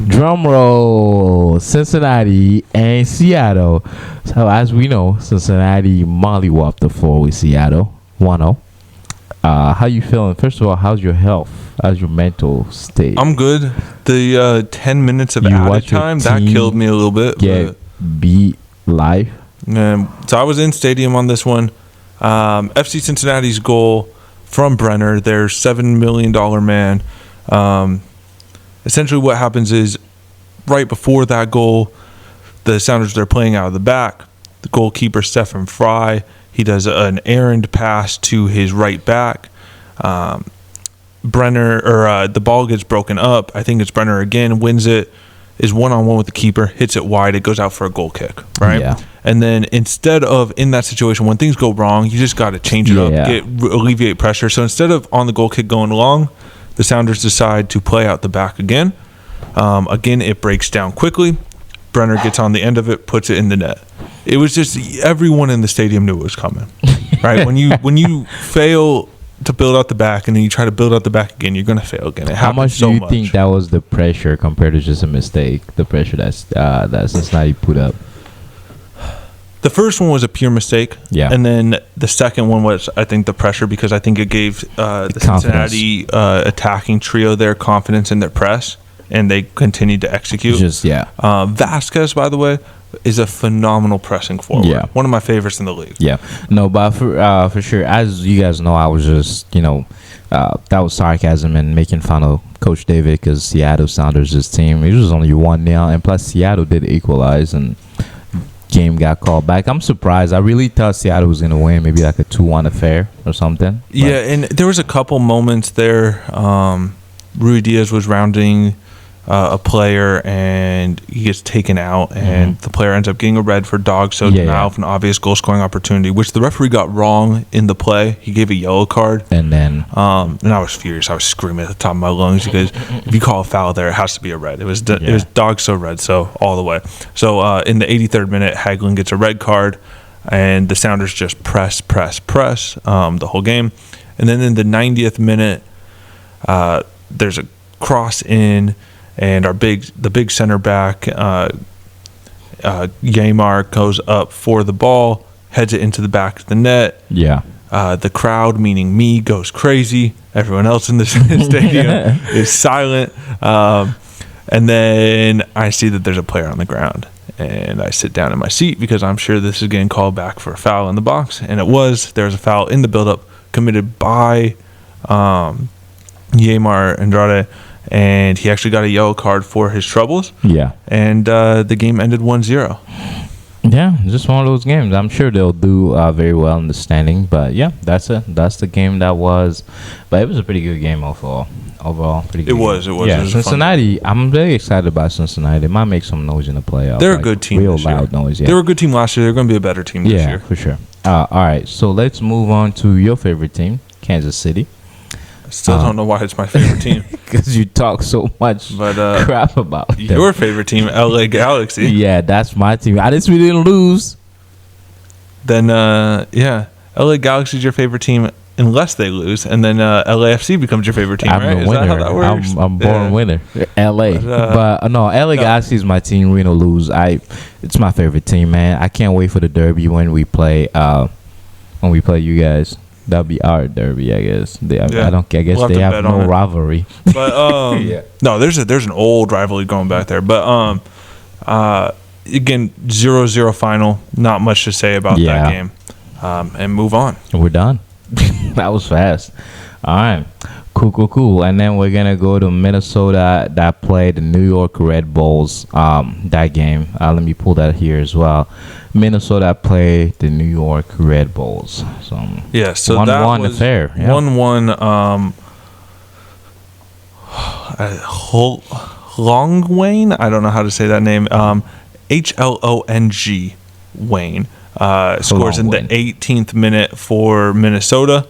Drum roll. Cincinnati and Seattle. So as we know, Cincinnati mollywopped the floor with Seattle 1-0. How you feeling? First of all, how's your health? How's your mental state? I'm good. The 10 minutes of added time, that killed me a little bit. Get beat live. So I was in stadium on this one. FC Cincinnati's goal from Brenner, their $7 million man. Essentially what happens is right before that goal, the Sounders, they're playing out of the back. The goalkeeper, Stephen Fry, he does an errand pass to his right back. Brenner, the ball gets broken up. I think it's Brenner again, wins it, is one-on-one with the keeper, hits it wide, it goes out for a goal kick, right? Yeah. And then instead of, in that situation, when things go wrong, you just got to change it up, alleviate pressure. So instead of on the goal kick going long, the Sounders decide to play out the back again. Again, it breaks down quickly. Brenner gets on the end of it, puts it in the net. It was just, everyone in the stadium knew it was coming, right? When you fail to build out the back and then you try to build out the back again, you're going to fail again. How much do you think that was the pressure compared to just a mistake, the pressure that Cincinnati put up? The first one was a pure mistake. Yeah. And then the second one was, I think, the pressure, because I think it gave the Cincinnati attacking trio their confidence in their press, and they continued to execute. Vasquez, by the way, is a phenomenal pressing forward. Yeah. One of my favorites in the league. Yeah. No, but for sure, as you guys know, I was just, that was sarcasm and making fun of Coach David, because Seattle Sounders' team, it was only 1-0, and plus Seattle did equalize, and game got called back. I'm surprised. I really thought Seattle was going to win, maybe like a 2-1 affair or something. Yeah, and there was a couple moments there. Rui Diaz was rounding a player, and he gets taken out, and the player ends up getting a red for dog so mouth, an obvious goal-scoring opportunity, which the referee got wrong in the play. He gave a yellow card. And then... and I was furious. I was screaming at the top of my lungs because if you call a foul there, it has to be a red. It was dog so red, so all the way. So in the 83rd minute, Hagelin gets a red card, and the Sounders just press the whole game. And then in the 90th minute, there's a cross in, and the big center back, Yaymar, goes up for the ball, heads it into the back of the net. Yeah. The crowd, meaning me, goes crazy. Everyone else in the stadium is silent. And then I see that there's a player on the ground. And I sit down in my seat because I'm sure this is getting called back for a foul in the box. And it was. There was a foul in the build-up committed by Yaymar Andrade. And he actually got a yellow card for his troubles. Yeah. And the game ended 1-0. Yeah, just one of those games. I'm sure they'll do very well in the standing. But, yeah, that's the game that was. But it was a pretty good game overall. Pretty good. It was. Yeah, Cincinnati, I'm very excited about Cincinnati. They might make some noise in the playoffs. They're a good team real this year. Loud noise, yeah. They were a good team last year. They're going to be a better team this year. Yeah, for sure. All right, so let's move on to your favorite team, Kansas City. Still don't know why it's my favorite team. Because you talk so much crap about them. Your favorite team, LA Galaxy. Yeah, that's my team. I we didn't lose. Then, LA Galaxy is your favorite team unless they lose. And then LAFC becomes your favorite team, I'm right? a Is winner. that how that works? I'm born winner. LA. But no, LA Galaxy is my team. Win or lose. It's my favorite team, man. I can't wait for the derby when we play you guys. That'll be our derby, I guess. I guess they have no rivalry. But no, there's an old rivalry going back there. But again, 0-0 final. Not much to say about that game. And move on. We're done. That was fast. All right. Cool. And then we're gonna go to Minnesota that played the New York Red Bulls. That game. Let me pull that here as well. Minnesota played the New York Red Bulls. So 1-1 affair. Yeah. 1-1. Longwayne. I don't know how to say that name. Hlong Wayne scores in the 18th minute for Minnesota.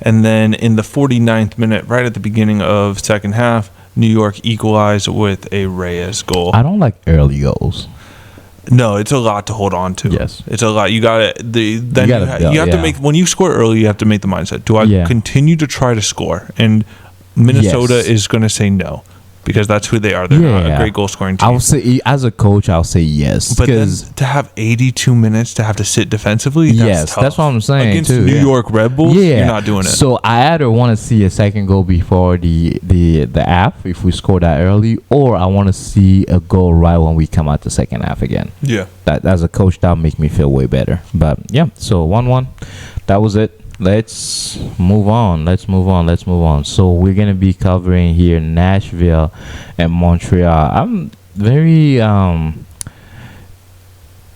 And then in the 49th minute, right at the beginning of second half, New York equalized with a Reyes goal. I don't like early goals. No, it's a lot to hold on to. Yes, it's a lot. You got to. You have to make, when you score early, you have to make the mindset. Do I continue to try to score? And Minnesota is going to say no. Because that's who they are. They're not a great goal-scoring team. I would say, as a coach, I'll say yes. But then to have 82 minutes to have to sit defensively, that's tough. That's what I'm saying. Against too. New York Red Bulls, you're not doing it. So I either want to see a second goal before the half, if we score that early, or I want to see a goal right when we come out the second half again. Yeah. That as a coach, that'll make me feel way better. But, yeah, so 1-1. That was it. Let's move on. So we're going to be covering here Nashville and Montreal. I'm very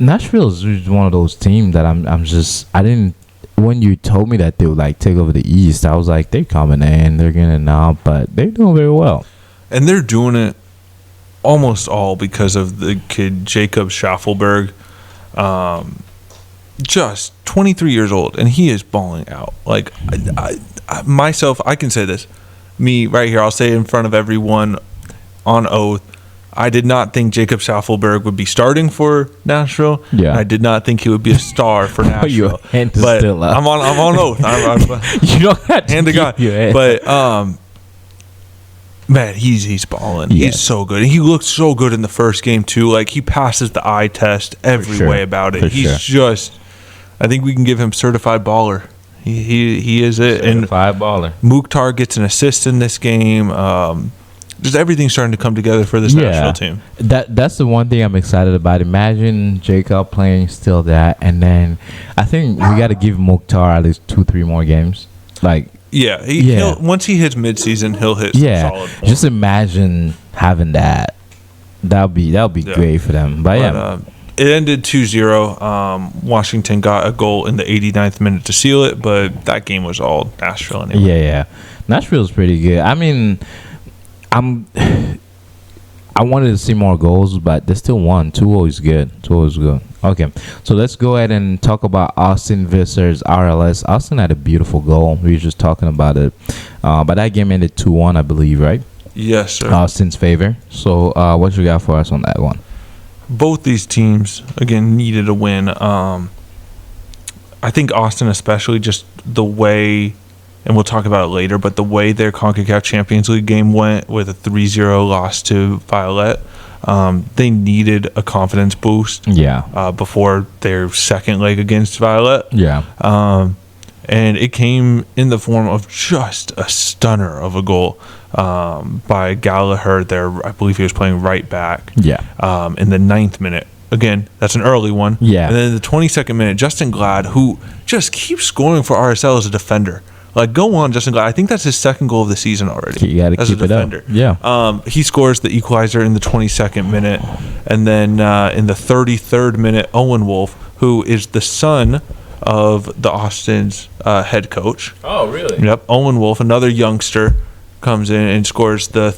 Nashville is one of those teams that I didn't, when you told me that they would like take over the East, I was like, they're coming in, they're going to now, but they're doing very well. And they're doing it almost all because of the kid Jacob Schaffelberg. Just 23 years old, and he is balling out. Like, I can say this. Me, right here, I'll say it in front of everyone on oath. I did not think Jacob Schaffelberg would be starting for Nashville. Yeah. I did not think he would be a star for Nashville. But I'm on oath. You don't have to hand to God. But man, he's balling. Yes. He's so good. And he looked so good in the first game too. Like, he passes the eye test every way about it. He's just, I think we can give him certified baller. He is it. Certified baller. Mukhtar gets an assist in this game. Just everything's starting to come together for this Nashville team. That's the one thing I'm excited about. Imagine Jacob playing still that, and then I think we got to give Mukhtar at least 2-3 more games. Like, he'll, once he hits midseason, he'll hit some solid points. Just imagine having that. That'll be great for them. But it ended 2-0. Washington got a goal in the 89th minute to seal it, but that game was all Nashville anyway. Yeah. Nashville's pretty good. I mean, I wanted to see more goals, but they still won. 2-0 is good. 2-0 is good. Okay, so let's go ahead and talk about Austin versus RLS. Austin had a beautiful goal. We were just talking about it. But that game ended 2-1, I believe, right? Yes, sir. Austin's favor. So what you got for us on that one? Both these teams, again, needed a win. I think Austin especially, just the way, and we'll talk about it later, but the way their Concacaf Champions League game went with a 3-0 loss to Violette, they needed a confidence boost before their second leg against Violette. And it came in the form of just a stunner of a goal by Gallagher there. I believe he was playing right back in the 9th minute. Again, that's an early one. And then in the 22nd minute, Justin Glad, who just keeps scoring for RSL as a defender. Like, go on, Justin Glad. I think that's his second goal of the season already. You got to keep it up. He scores the equalizer in the 22nd minute. And then in the 33rd minute, Owen Wolf, who is the son of the Austin's head coach. Oh, really? Yep. Owen Wolf, another youngster, comes in and scores the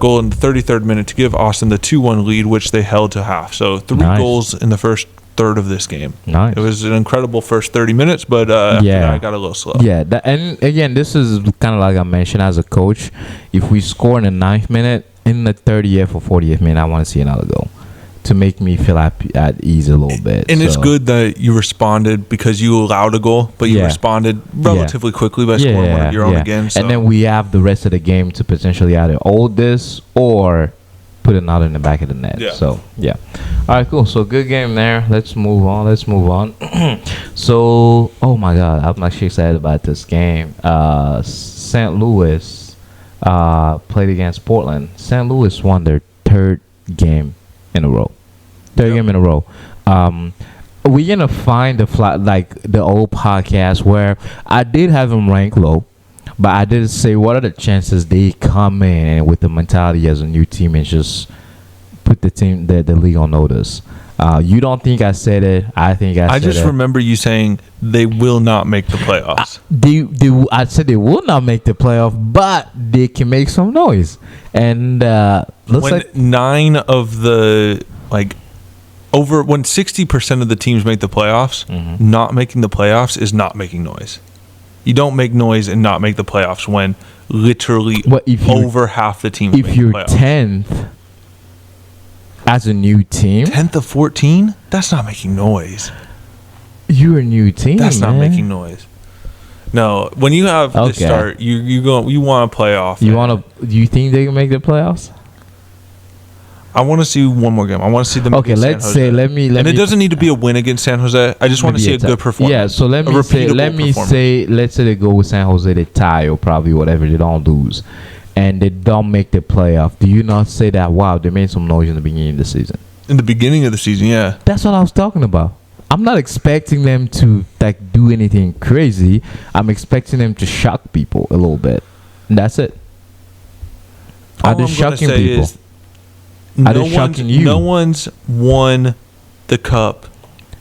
goal in the 33rd minute to give Austin the 2-1 lead, which they held to half. So 3 goals in the first third of this game. It was an incredible first 30 minutes, but after that, I got a little slow. And again, this is kind of like I mentioned as a coach. If we score in the 9th minute, in the 30th or 40th minute, I want to see another goal to make me feel at ease a little bit. And it's good that you responded because you allowed a goal, but you responded relatively quickly by scoring one of your own again. So. And then we have the rest of the game to potentially either hold this or put another in the back of the net. So, all right, cool. So, good game there. Let's move on. So, oh, my God. I'm actually excited about this game. St. Louis played against Portland. St. Louis won their third game in a row. Game in a row. We're going to find the old podcast where I did have them ranked low. But I did say, what are the chances they come in with the mentality as a new team and just put the league on notice? You don't think I said it? I think I said it. I just remember you saying they will not make the playoffs. I said they will not make the playoff, but they can make some noise. And looks when like 9 of the when 60% of the teams make the playoffs, not making the playoffs is not making noise. You don't make noise and not make the playoffs when literally over half the team make the playoffs. If you're 10th as a new team. 10th of 14? That's not making noise. You're a new team, That's not making noise. No, when you have the start, you want to play off. Do you think they can make the playoffs? I want to see one more game. I want to see them. Okay, let's say it doesn't need to be a win against San Jose. I just want to see a good performance. Yeah, so let's say they go with San Jose, they tie or probably whatever, they don't lose, and they don't make the playoff. Do you not say that? Wow, they made some noise in the beginning of the season. In the beginning of the season, yeah. That's what I was talking about. I'm not expecting them to do anything crazy. I'm expecting them to shock people a little bit, and that's it. Are they shocking people? No one's won the cup.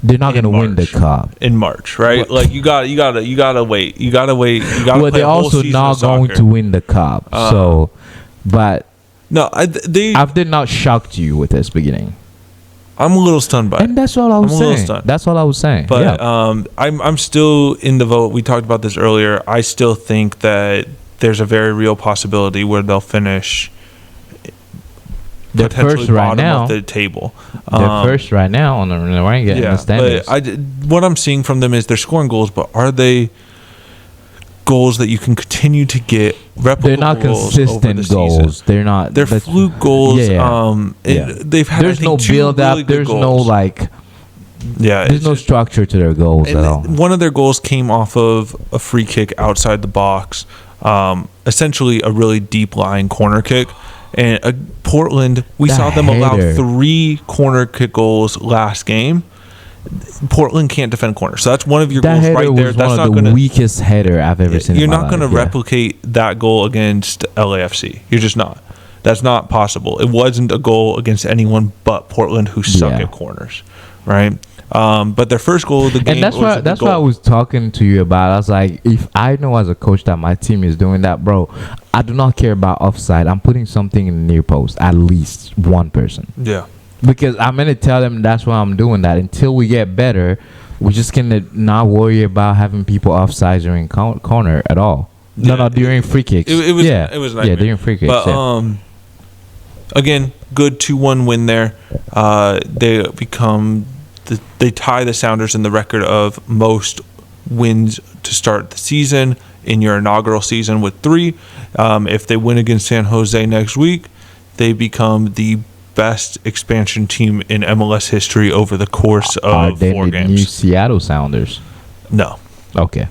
They're not going to win the cup in March, right? What? Like you gotta wait. You gotta well, they're also not going to win the cup. But no, I've not shocked you with this beginning. I'm a little stunned by it. And that's all I was saying. That's all I was saying. But I'm still in the vote. We talked about this earlier. I still think that there's a very real possibility where they'll finish. They're first right now. Of the table. They're first right now on the ranking. Yeah, but what I'm seeing from them is they're scoring goals, but are they goals that you can continue to get? They're not consistent goals. They're not. They're fluke goals. They've had. There's no build up. Really there's goals. There's no structure to their goals at all. One of their goals came off of a free kick outside the box, essentially a really deep lying corner kick. And Portland, we saw them allow 3 corner kick goals last game. Portland can't defend corners, so that's one of your goals right there. That's not the weakest header I've ever seen. You're not going to replicate that goal against LAFC. You're just not. That's not possible. It wasn't a goal against anyone but Portland, who suck at corners, right? But their first goal of the game, and that's what I was talking to you about. I was like, if I know as a coach that my team is doing that, bro, I do not care about offside. I'm putting something in the near post, at least one person. Yeah. Because I'm gonna tell them that's why I'm doing that. Until we get better, we're just gonna not worry about having people offside during corner at all. No, during free kicks. It was nice. Yeah, during free kicks. But again, good 2-1 win there. They tie the Sounders in the record of most wins to start the season in your inaugural season with 3. If they win against San Jose next week, they become the best expansion team in MLS history over the course of 4 games. Are they the new Seattle Sounders? No. Okay.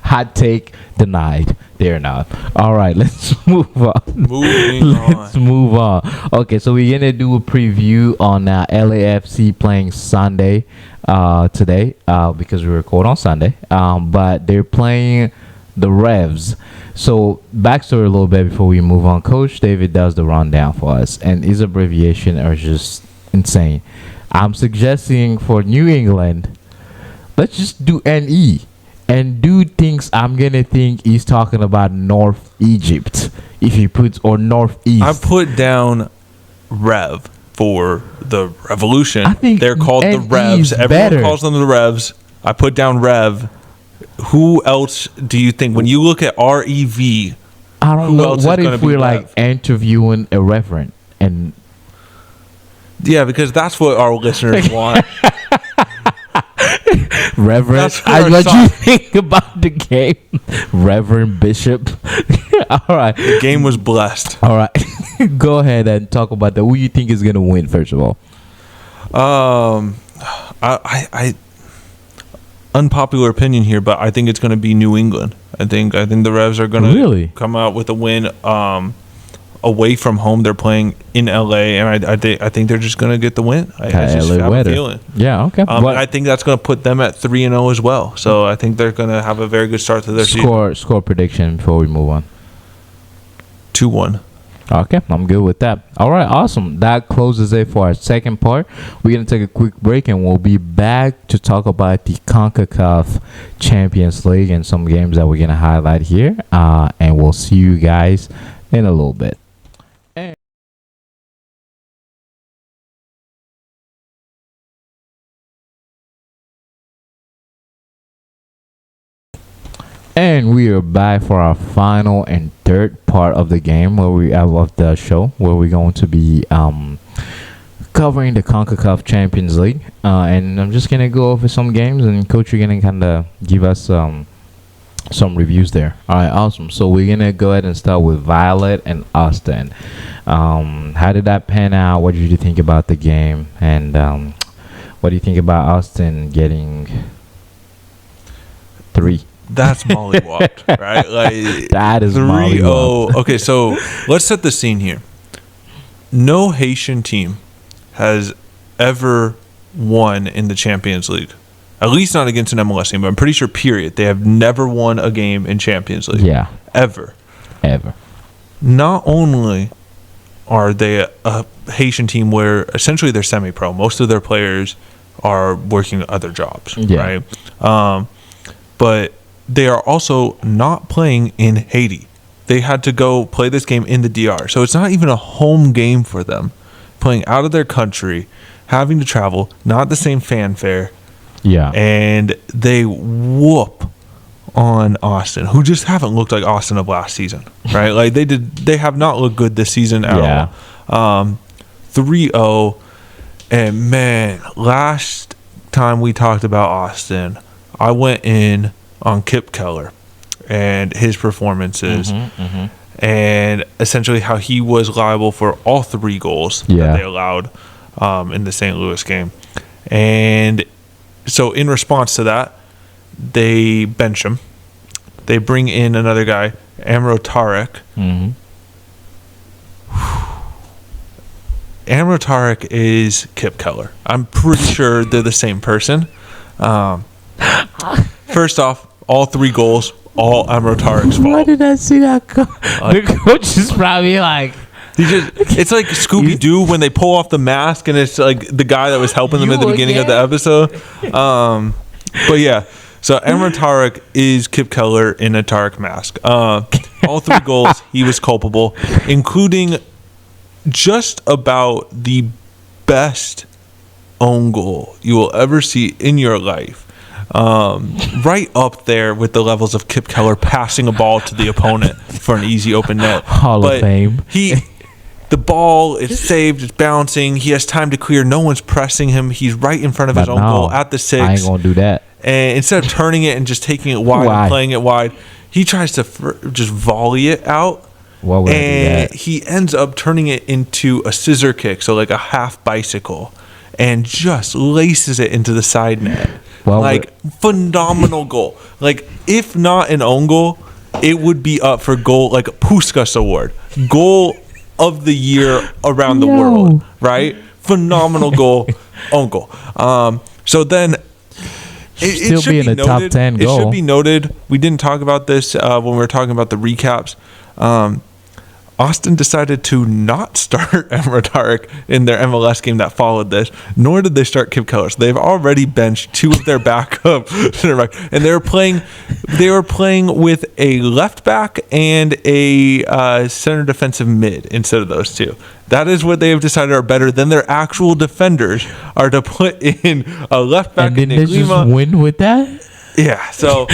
Hot take denied. They're not. All right, let's move on. Let's move on. Okay, so we're gonna do a preview on LAFC playing Sunday today because we record on Sunday. But they're playing the Revs. So backstory a little bit before we move on. Coach David does the rundown for us, and his abbreviation are just insane. I'm suggesting for New England, let's just do NE. And dude thinks I'm gonna think he's talking about North Egypt if he puts or Northeast. I put down Rev for the Revolution. I think they're called the Revs. Everyone calls them the Revs. I put down Rev. Who else do you think when you look at REV? I don't know. What if we're like interviewing a reverend and yeah, because that's what our listeners want. Reverend, what you think about the game, Reverend Bishop? All right, the game was blessed. All right, go ahead and talk about that. Who you think is gonna win first of all? I unpopular opinion here, but I think it's gonna be New England. I think the Revs are gonna come out with a win. Away from home, they're playing in LA, and I think they're just gonna get the win. I just have a feeling. Yeah, okay. I think that's gonna put them at 3-0 as well. So I think they're gonna have a very good start to their season. Score prediction before we move on. 2-1. Okay, I'm good with that. All right, awesome. That closes it for our second part. We're gonna take a quick break, and we'll be back to talk about the Concacaf Champions League and some games that we're gonna highlight here. And we'll see you guys in a little bit. And we are back for our final and third part of the game of the show, where we're going to be covering the Concacaf Champions League. And I'm just gonna go over some games, and Coach, you're gonna kind of give us some reviews there. All right, awesome. So we're gonna go ahead and start with Violette and Austin. How did that pan out? What did you think about the game? And what do you think about Austin getting 3? That's mollywopped, right? Like that is 3-0. Okay, so let's set the scene here. No Haitian team has ever won in the Champions League. At least not against an MLS team, but I'm pretty sure, period, they have never won a game in Champions League. Yeah. Ever. Not only are they a Haitian team where essentially they're semi-pro. Most of their players are working other jobs, right? But they are also not playing in Haiti. They had to go play this game in the DR. So it's not even a home game for them. Playing out of their country, having to travel, not the same fanfare. Yeah. And they whoop on Austin, who just haven't looked like Austin of last season, right? Like they have not looked good this season at all. 3-0. And man, last time we talked about Austin, I went in on Kip Keller and his performances and essentially how he was liable for all 3 goals that they allowed in the St. Louis game. And so in response to that, they bench him. They bring in another guy, Amro Tarek. Amro Tarek is Kip Keller. I'm pretty sure they're the same person. First off, all 3 goals, all Emre Tarek's Why fault. did I see that? The coach is probably like, It's like Scooby-Doo when they pull off the mask and it's like the guy that was helping them at the beginning of the episode. But yeah, so Emre Tarek is Kip Keller in a Tarek mask. All 3 goals, he was culpable, including just about the best own goal you will ever see in your life. Right up there with the levels of Kip Keller passing a ball to the opponent for an easy open net. Hall of Fame. The ball is saved, it's bouncing. He has time to clear. No one's pressing him. He's right in front of his own goal at the 6. I ain't gonna do that. And instead of turning it and just taking it wide and playing it wide, he tries to just volley it out. Why would I do that? He ends up turning it into a scissor kick, so like a half bicycle, and just laces it into the side net. Phenomenal goal. Like, if not an own goal, it would be up for goal, like a Puskas Award. Goal of the year around the world, right? Phenomenal goal, own goal. So then it should be in the top 10 goal. It should be noted, we didn't talk about this when we were talking about the recaps. Austin decided to not start Emre Tarek in their MLS game that followed this, nor did they start Kip Keller. So they've already benched 2 of their backup center back, and they were playing with a left back and a center defensive mid instead of those 2. That is what they have decided are better than their actual defenders are to put in a left back. And then they just win with that? Yeah. So,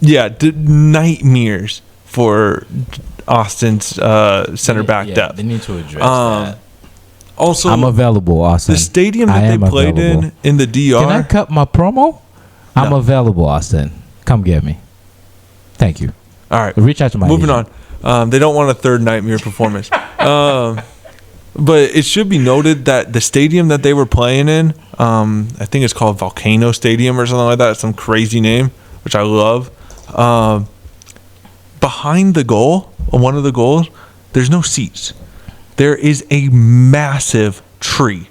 nightmares for Austin's center back depth. They need to address that. Also, I'm available, Austin. The stadium that they played in the DR. Can I cut my promo? I'm available, Austin. Come get me. Thank you. All right. Reach out to my Moving on. They don't want a third nightmare performance. But it should be noted that the stadium that they were playing in, I think it's called Volcano Stadium or something like that. Some crazy name, which I love. Behind the goal, one of the goals, there's no seats. There is a massive tree.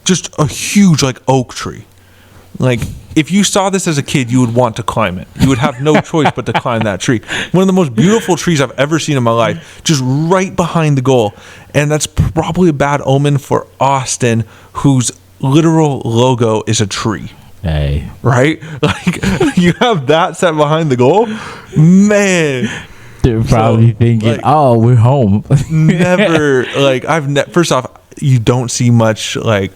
Just a huge, like, oak tree. Like, if you saw this as a kid, you would want to climb it. You would have no choice but to climb that tree. One of the most beautiful trees I've ever seen in my life, just right behind the goal. And that's probably a bad omen for Austin, whose literal logo is a tree. Hey. Right? Like, you have that set behind the goal? Man. They're probably thinking, like, oh, we're home. Never, like, first off, you don't see much, like,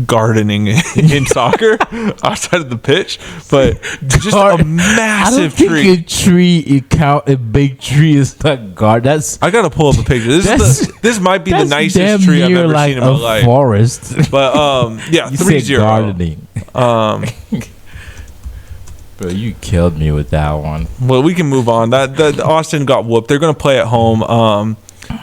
gardening in soccer outside of the pitch, but just a massive tree. I don't think a big tree is not garden. I gotta pull up a picture. This might be the nicest tree I've ever seen in my life. Forest. But yeah, 3-0 gardening. Bro, you killed me with that one. Well, we can move on. That Austin got whooped. They're gonna play at home.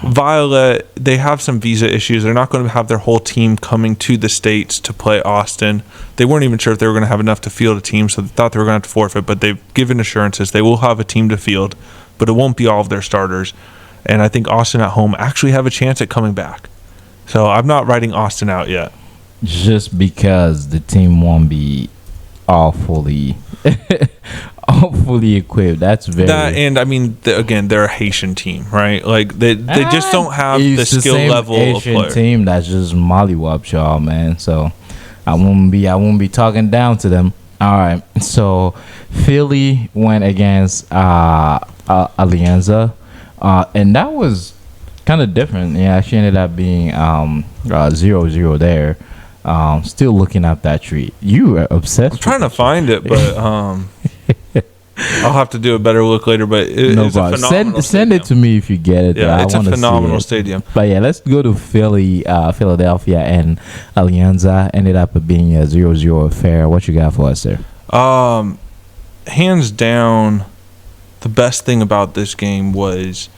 Violette, they have some visa issues. They're not going to have their whole team coming to the States to play Austin. They weren't even sure if they were going to have enough to field a team, so they thought they were going to have to forfeit, but they've given assurances they will have a team to field, but it won't be all of their starters. And I think Austin at home actually have a chance at coming back. So I'm not writing Austin out yet. Just because the team won't be all fully equipped. That's very and I mean, again, they're a Haitian team, right? Like they just don't have the skill level of player. Team that's just mollywops y'all, man. So I won't be talking down to them. All right. So Philly went against Alianza, and that was kind of different. Yeah, she ended up being 0-0 there. Still looking up that tree. You were obsessed. I'm trying to find it, but I'll have to do a better look later. But it's a phenomenal send it to me if you get it. Yeah, it's a phenomenal stadium. But yeah, let's go to Philadelphia, and Alianza ended up being a 0-0 affair. What you got for us there? Hands down, the best thing about this game was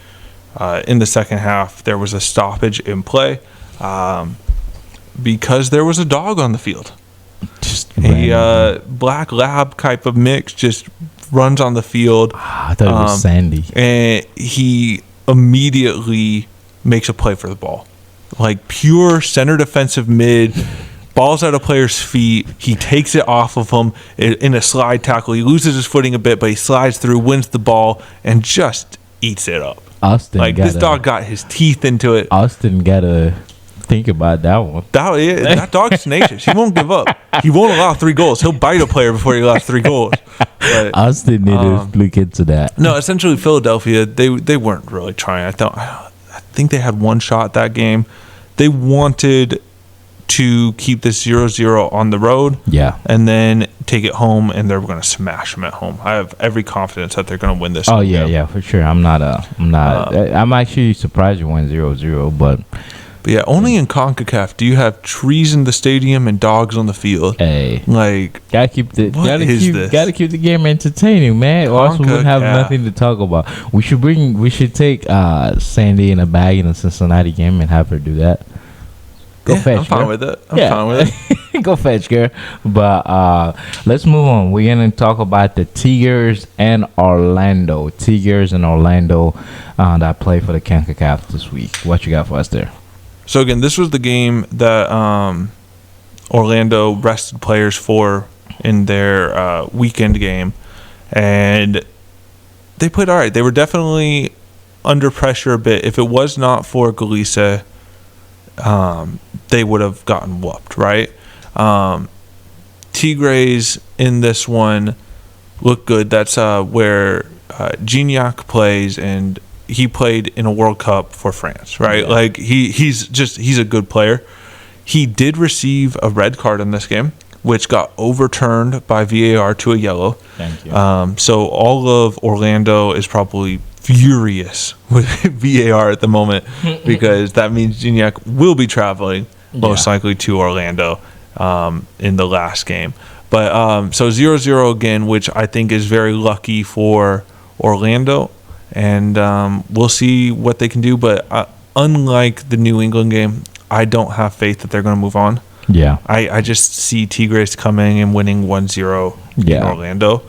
in the second half there was a stoppage in play. Because there was a dog on the field. Just a black lab type of mix just runs on the field. I thought it was Sandy. And he immediately makes a play for the ball. Like pure center defensive mid. ball's at a player's feet. He takes it off of him in a slide tackle. He loses his footing a bit, but he slides through, wins the ball, and just eats it up. Austin, like this dog got his teeth into it. Austin gotta think about that one. That dog's tenacious. He won't give up. He won't allow 3 goals. He'll bite a player before he allows 3 goals. But, Austin need to look into that. No, essentially Philadelphia, they weren't really trying. I think they had 1 shot that game. They wanted to keep this 0-0 on the road, and then take it home, and they're going to smash them at home. I have every confidence that they're going to win this. Oh yeah, for sure. I'm actually surprised you went 0-0, but yeah, only in Concacaf do you have trees in the stadium and dogs on the field. Hey, like gotta keep the game entertaining, man. Or else we wouldn't have nothing to talk about. We should take Sandy in a bag in the Cincinnati game and have her do that. Go fetch, I'm fine with it. I'm fine with it. Go fetch, girl. But let's move on. We're gonna talk about the Tigres and Orlando. Tigres and Orlando that play for the Concacaf this week. What you got for us there? So again, this was the game that Orlando rested players for in their weekend game, and they played all right. They were definitely under pressure a bit. If it was not for Galise, they would have gotten whooped, right? Tigres in this one look good. That's where Gignac plays, and he played in a World Cup for France, right? Yeah. Like he's a good player. He did receive a red card in this game, which got overturned by VAR to a yellow. Thank you. So all of Orlando is probably furious with VAR at the moment because that means Gignac will be traveling most likely to Orlando in the last game. But so 0-0 again, which I think is very lucky for Orlando. And we'll see what they can do. But unlike the New England game, I don't have faith that they're going to move on. Yeah. I just see Tigres coming and winning 1-0 in Orlando.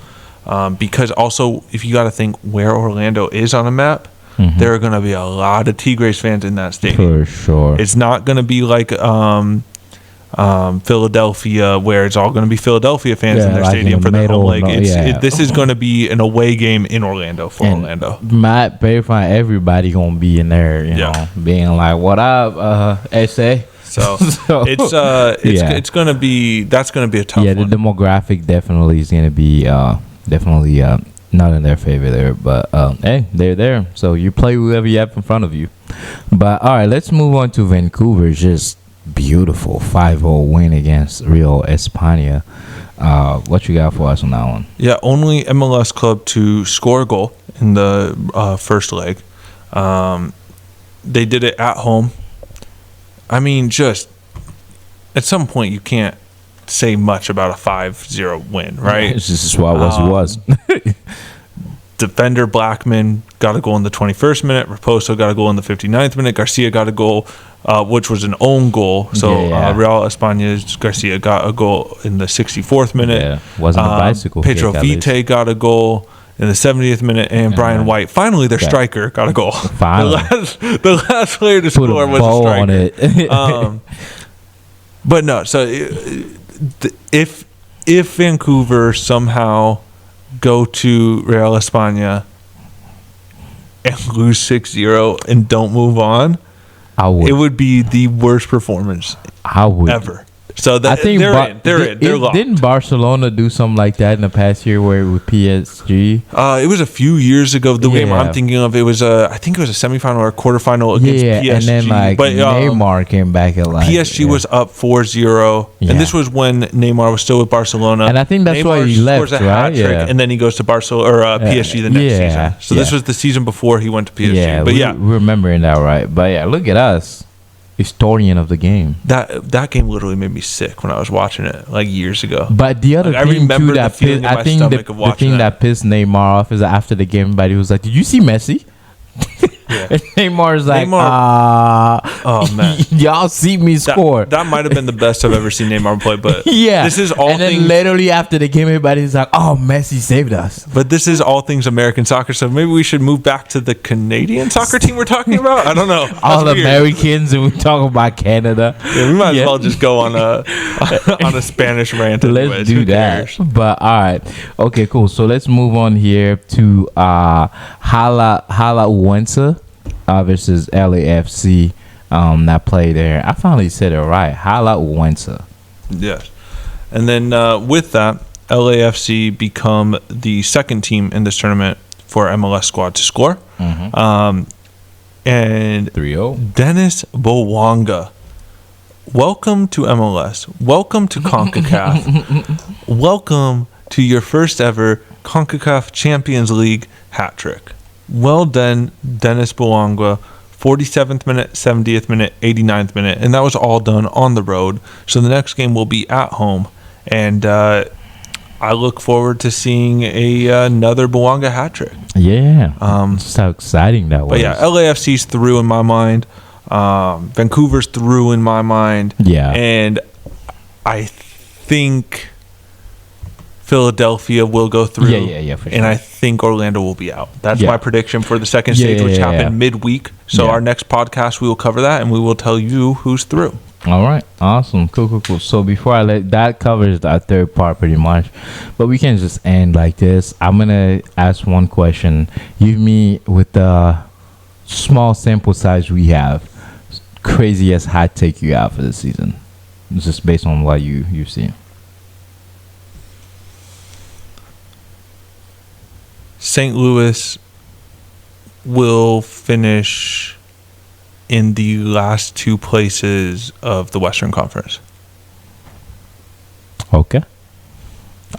Because also, if you got to think where Orlando is on a map, there are going to be a lot of Tigres fans in that stadium. For sure. It's not going to be like Philadelphia, where it's all going to be Philadelphia fans in their stadium for their home leg. This is going to be an away game in Orlando for Orlando. Matt verify everybody going to be in there, you know, being like, "What up, SA?" So it's going to be a tough one. Yeah, the demographic definitely is going to be not in their favor there, but hey, they're there. So you play whoever you have in front of you. But all right, let's move on to Vancouver. Just beautiful 5-0 win against Real Espana. What you got for us on that one? Yeah, only MLS club to score a goal in the first leg. They did it at home. I mean, just at some point you can't say much about a 5-0 win, right? This is what was. Defender Blackman got a goal in the 21st minute. Raposo got a goal in the 59th minute. Garcia got a goal, which was an own goal. So Real Espana's Garcia got a goal in the 64th minute. Yeah, wasn't a bicycle. Pedro Vite got a goal in the 70th minute, and Brian White, finally their striker, got a goal. Finally. The last player to score was a striker. On it. But no, so if Vancouver somehow go to Real Espana and lose 6-0 and don't move on, it would be the worst performance ever. So I think they're locked. Didn't Barcelona do something like that in the past year where with PSG? It was a few years ago. The game I'm thinking of, it was I think it was a semifinal or a quarterfinal against PSG. And then Neymar came back at PSG was up 4-0, and this was when Neymar was still with Barcelona. And I think that's why he left, right? And then he goes to Barcelona or PSG the next season. So this was the season before he went to PSG. Yeah, but we're remembering that, right? But yeah, look at us. Historian of the game. That game literally made me sick when I was watching it like years ago. But the other thing too that pissed, I think the thing that pissed Neymar off is that after the game, everybody was like, "Did you see Messi?" Yeah. And Neymar's like, oh man, y'all see me score. That might have been the best I've ever seen Neymar play, but Yeah. this is all and then things. literally after the game, everybody's like, oh, Messi saved us. But this is all things American soccer, so maybe we should move back to the Canadian soccer team we're talking about. I don't know. All That's weird. Americans, and we talk about Canada. Yeah, we might as well just go on a Spanish rant. Let's anyways. do Who that. cares? But all right, okay, cool. So let's move on here to Alajuelense versus LAFC. That play there. I finally said it right. Alajuelense. Yes. And then with that, LAFC become the second team in this tournament for MLS squad to score. And 3-0. Dennis Bowanga. Welcome to MLS. Welcome to CONCACAF. Welcome to your first ever CONCACAF Champions League hat trick. Well done, Dennis Bowanga. 47th minute, 70th minute, 89th minute. And that was all done on the road. So the next game will be at home. And I look forward to seeing another Bowanga hat trick. Yeah. Just how exciting that was. But yeah, LAFC's through in my mind. Vancouver's through in my mind. Yeah. And I think Philadelphia will go through. Yeah, for sure. And I think Orlando will be out. That's Yeah. my prediction for the second stage, which happened midweek. So Yeah. our next podcast, we will cover that, and we will tell you who's through. All right, awesome, cool. So before I that covers that third part pretty much, but we can just end like this. I'm gonna ask one question. Give me, with the small sample size we have, craziest hot take you have for the season, just based on what you've seen. St. Louis will finish in the last two places of the Western Conference. Okay.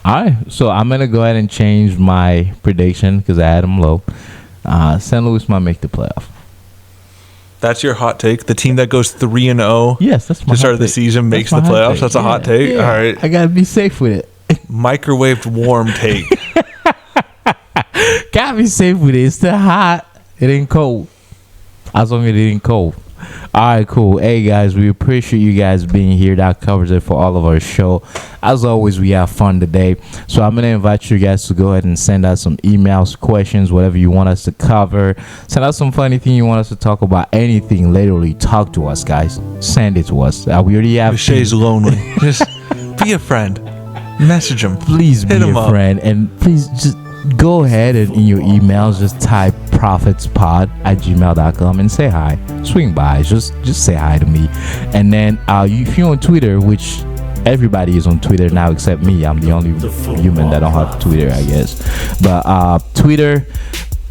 All right, so I'm gonna go ahead and change my prediction because I had them low. St. Louis might make the playoff. That's your hot take. The team that goes 3-0 Yes, that's my to start hot of the take. season makes the my hot playoffs. take. That's a hot take. Yeah. All right. I gotta be safe with it. Microwaved warm take. Gotta be safe with it. It's still hot. It ain't cold. As long as it ain't cold. All right, cool. Hey, guys, we appreciate you guys being here. That covers it for all of our show. As always, we have fun today. So I'm going to invite you guys to go ahead and send us some emails, questions, whatever you want us to cover. Send us some funny thing you want us to talk about. Anything, literally. Talk to us, guys. Send it to us. We already have... Shay's lonely. Just be a friend. Message him. Please be Hit him a up. friend, and please just go ahead and in your emails just type prophetspod@gmail.com and say hi. Swing by, just say hi to me. And then if you're on Twitter, which everybody is on Twitter now except me, I'm the only human that don't have Twitter, I guess. But Twitter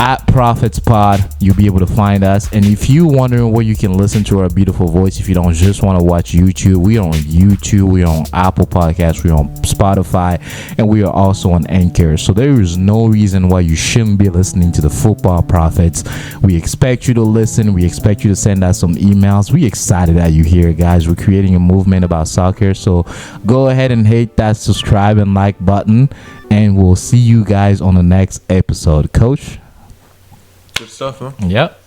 @prophetspod, you'll be able to find us. And if you're wondering where you can listen to our beautiful voice, if you don't just want to watch YouTube, we are on YouTube, we are on Apple Podcasts, we are on Spotify, and we are also on Anchor. So there is no reason why you shouldn't be listening to the Football Prophets. We expect you to listen. We expect you to send us some emails. We excited that you're here, guys. We're creating a movement about soccer. So go ahead and hit that subscribe and like button, and we'll see you guys on the next episode. Coach? Good stuff, huh? Yep.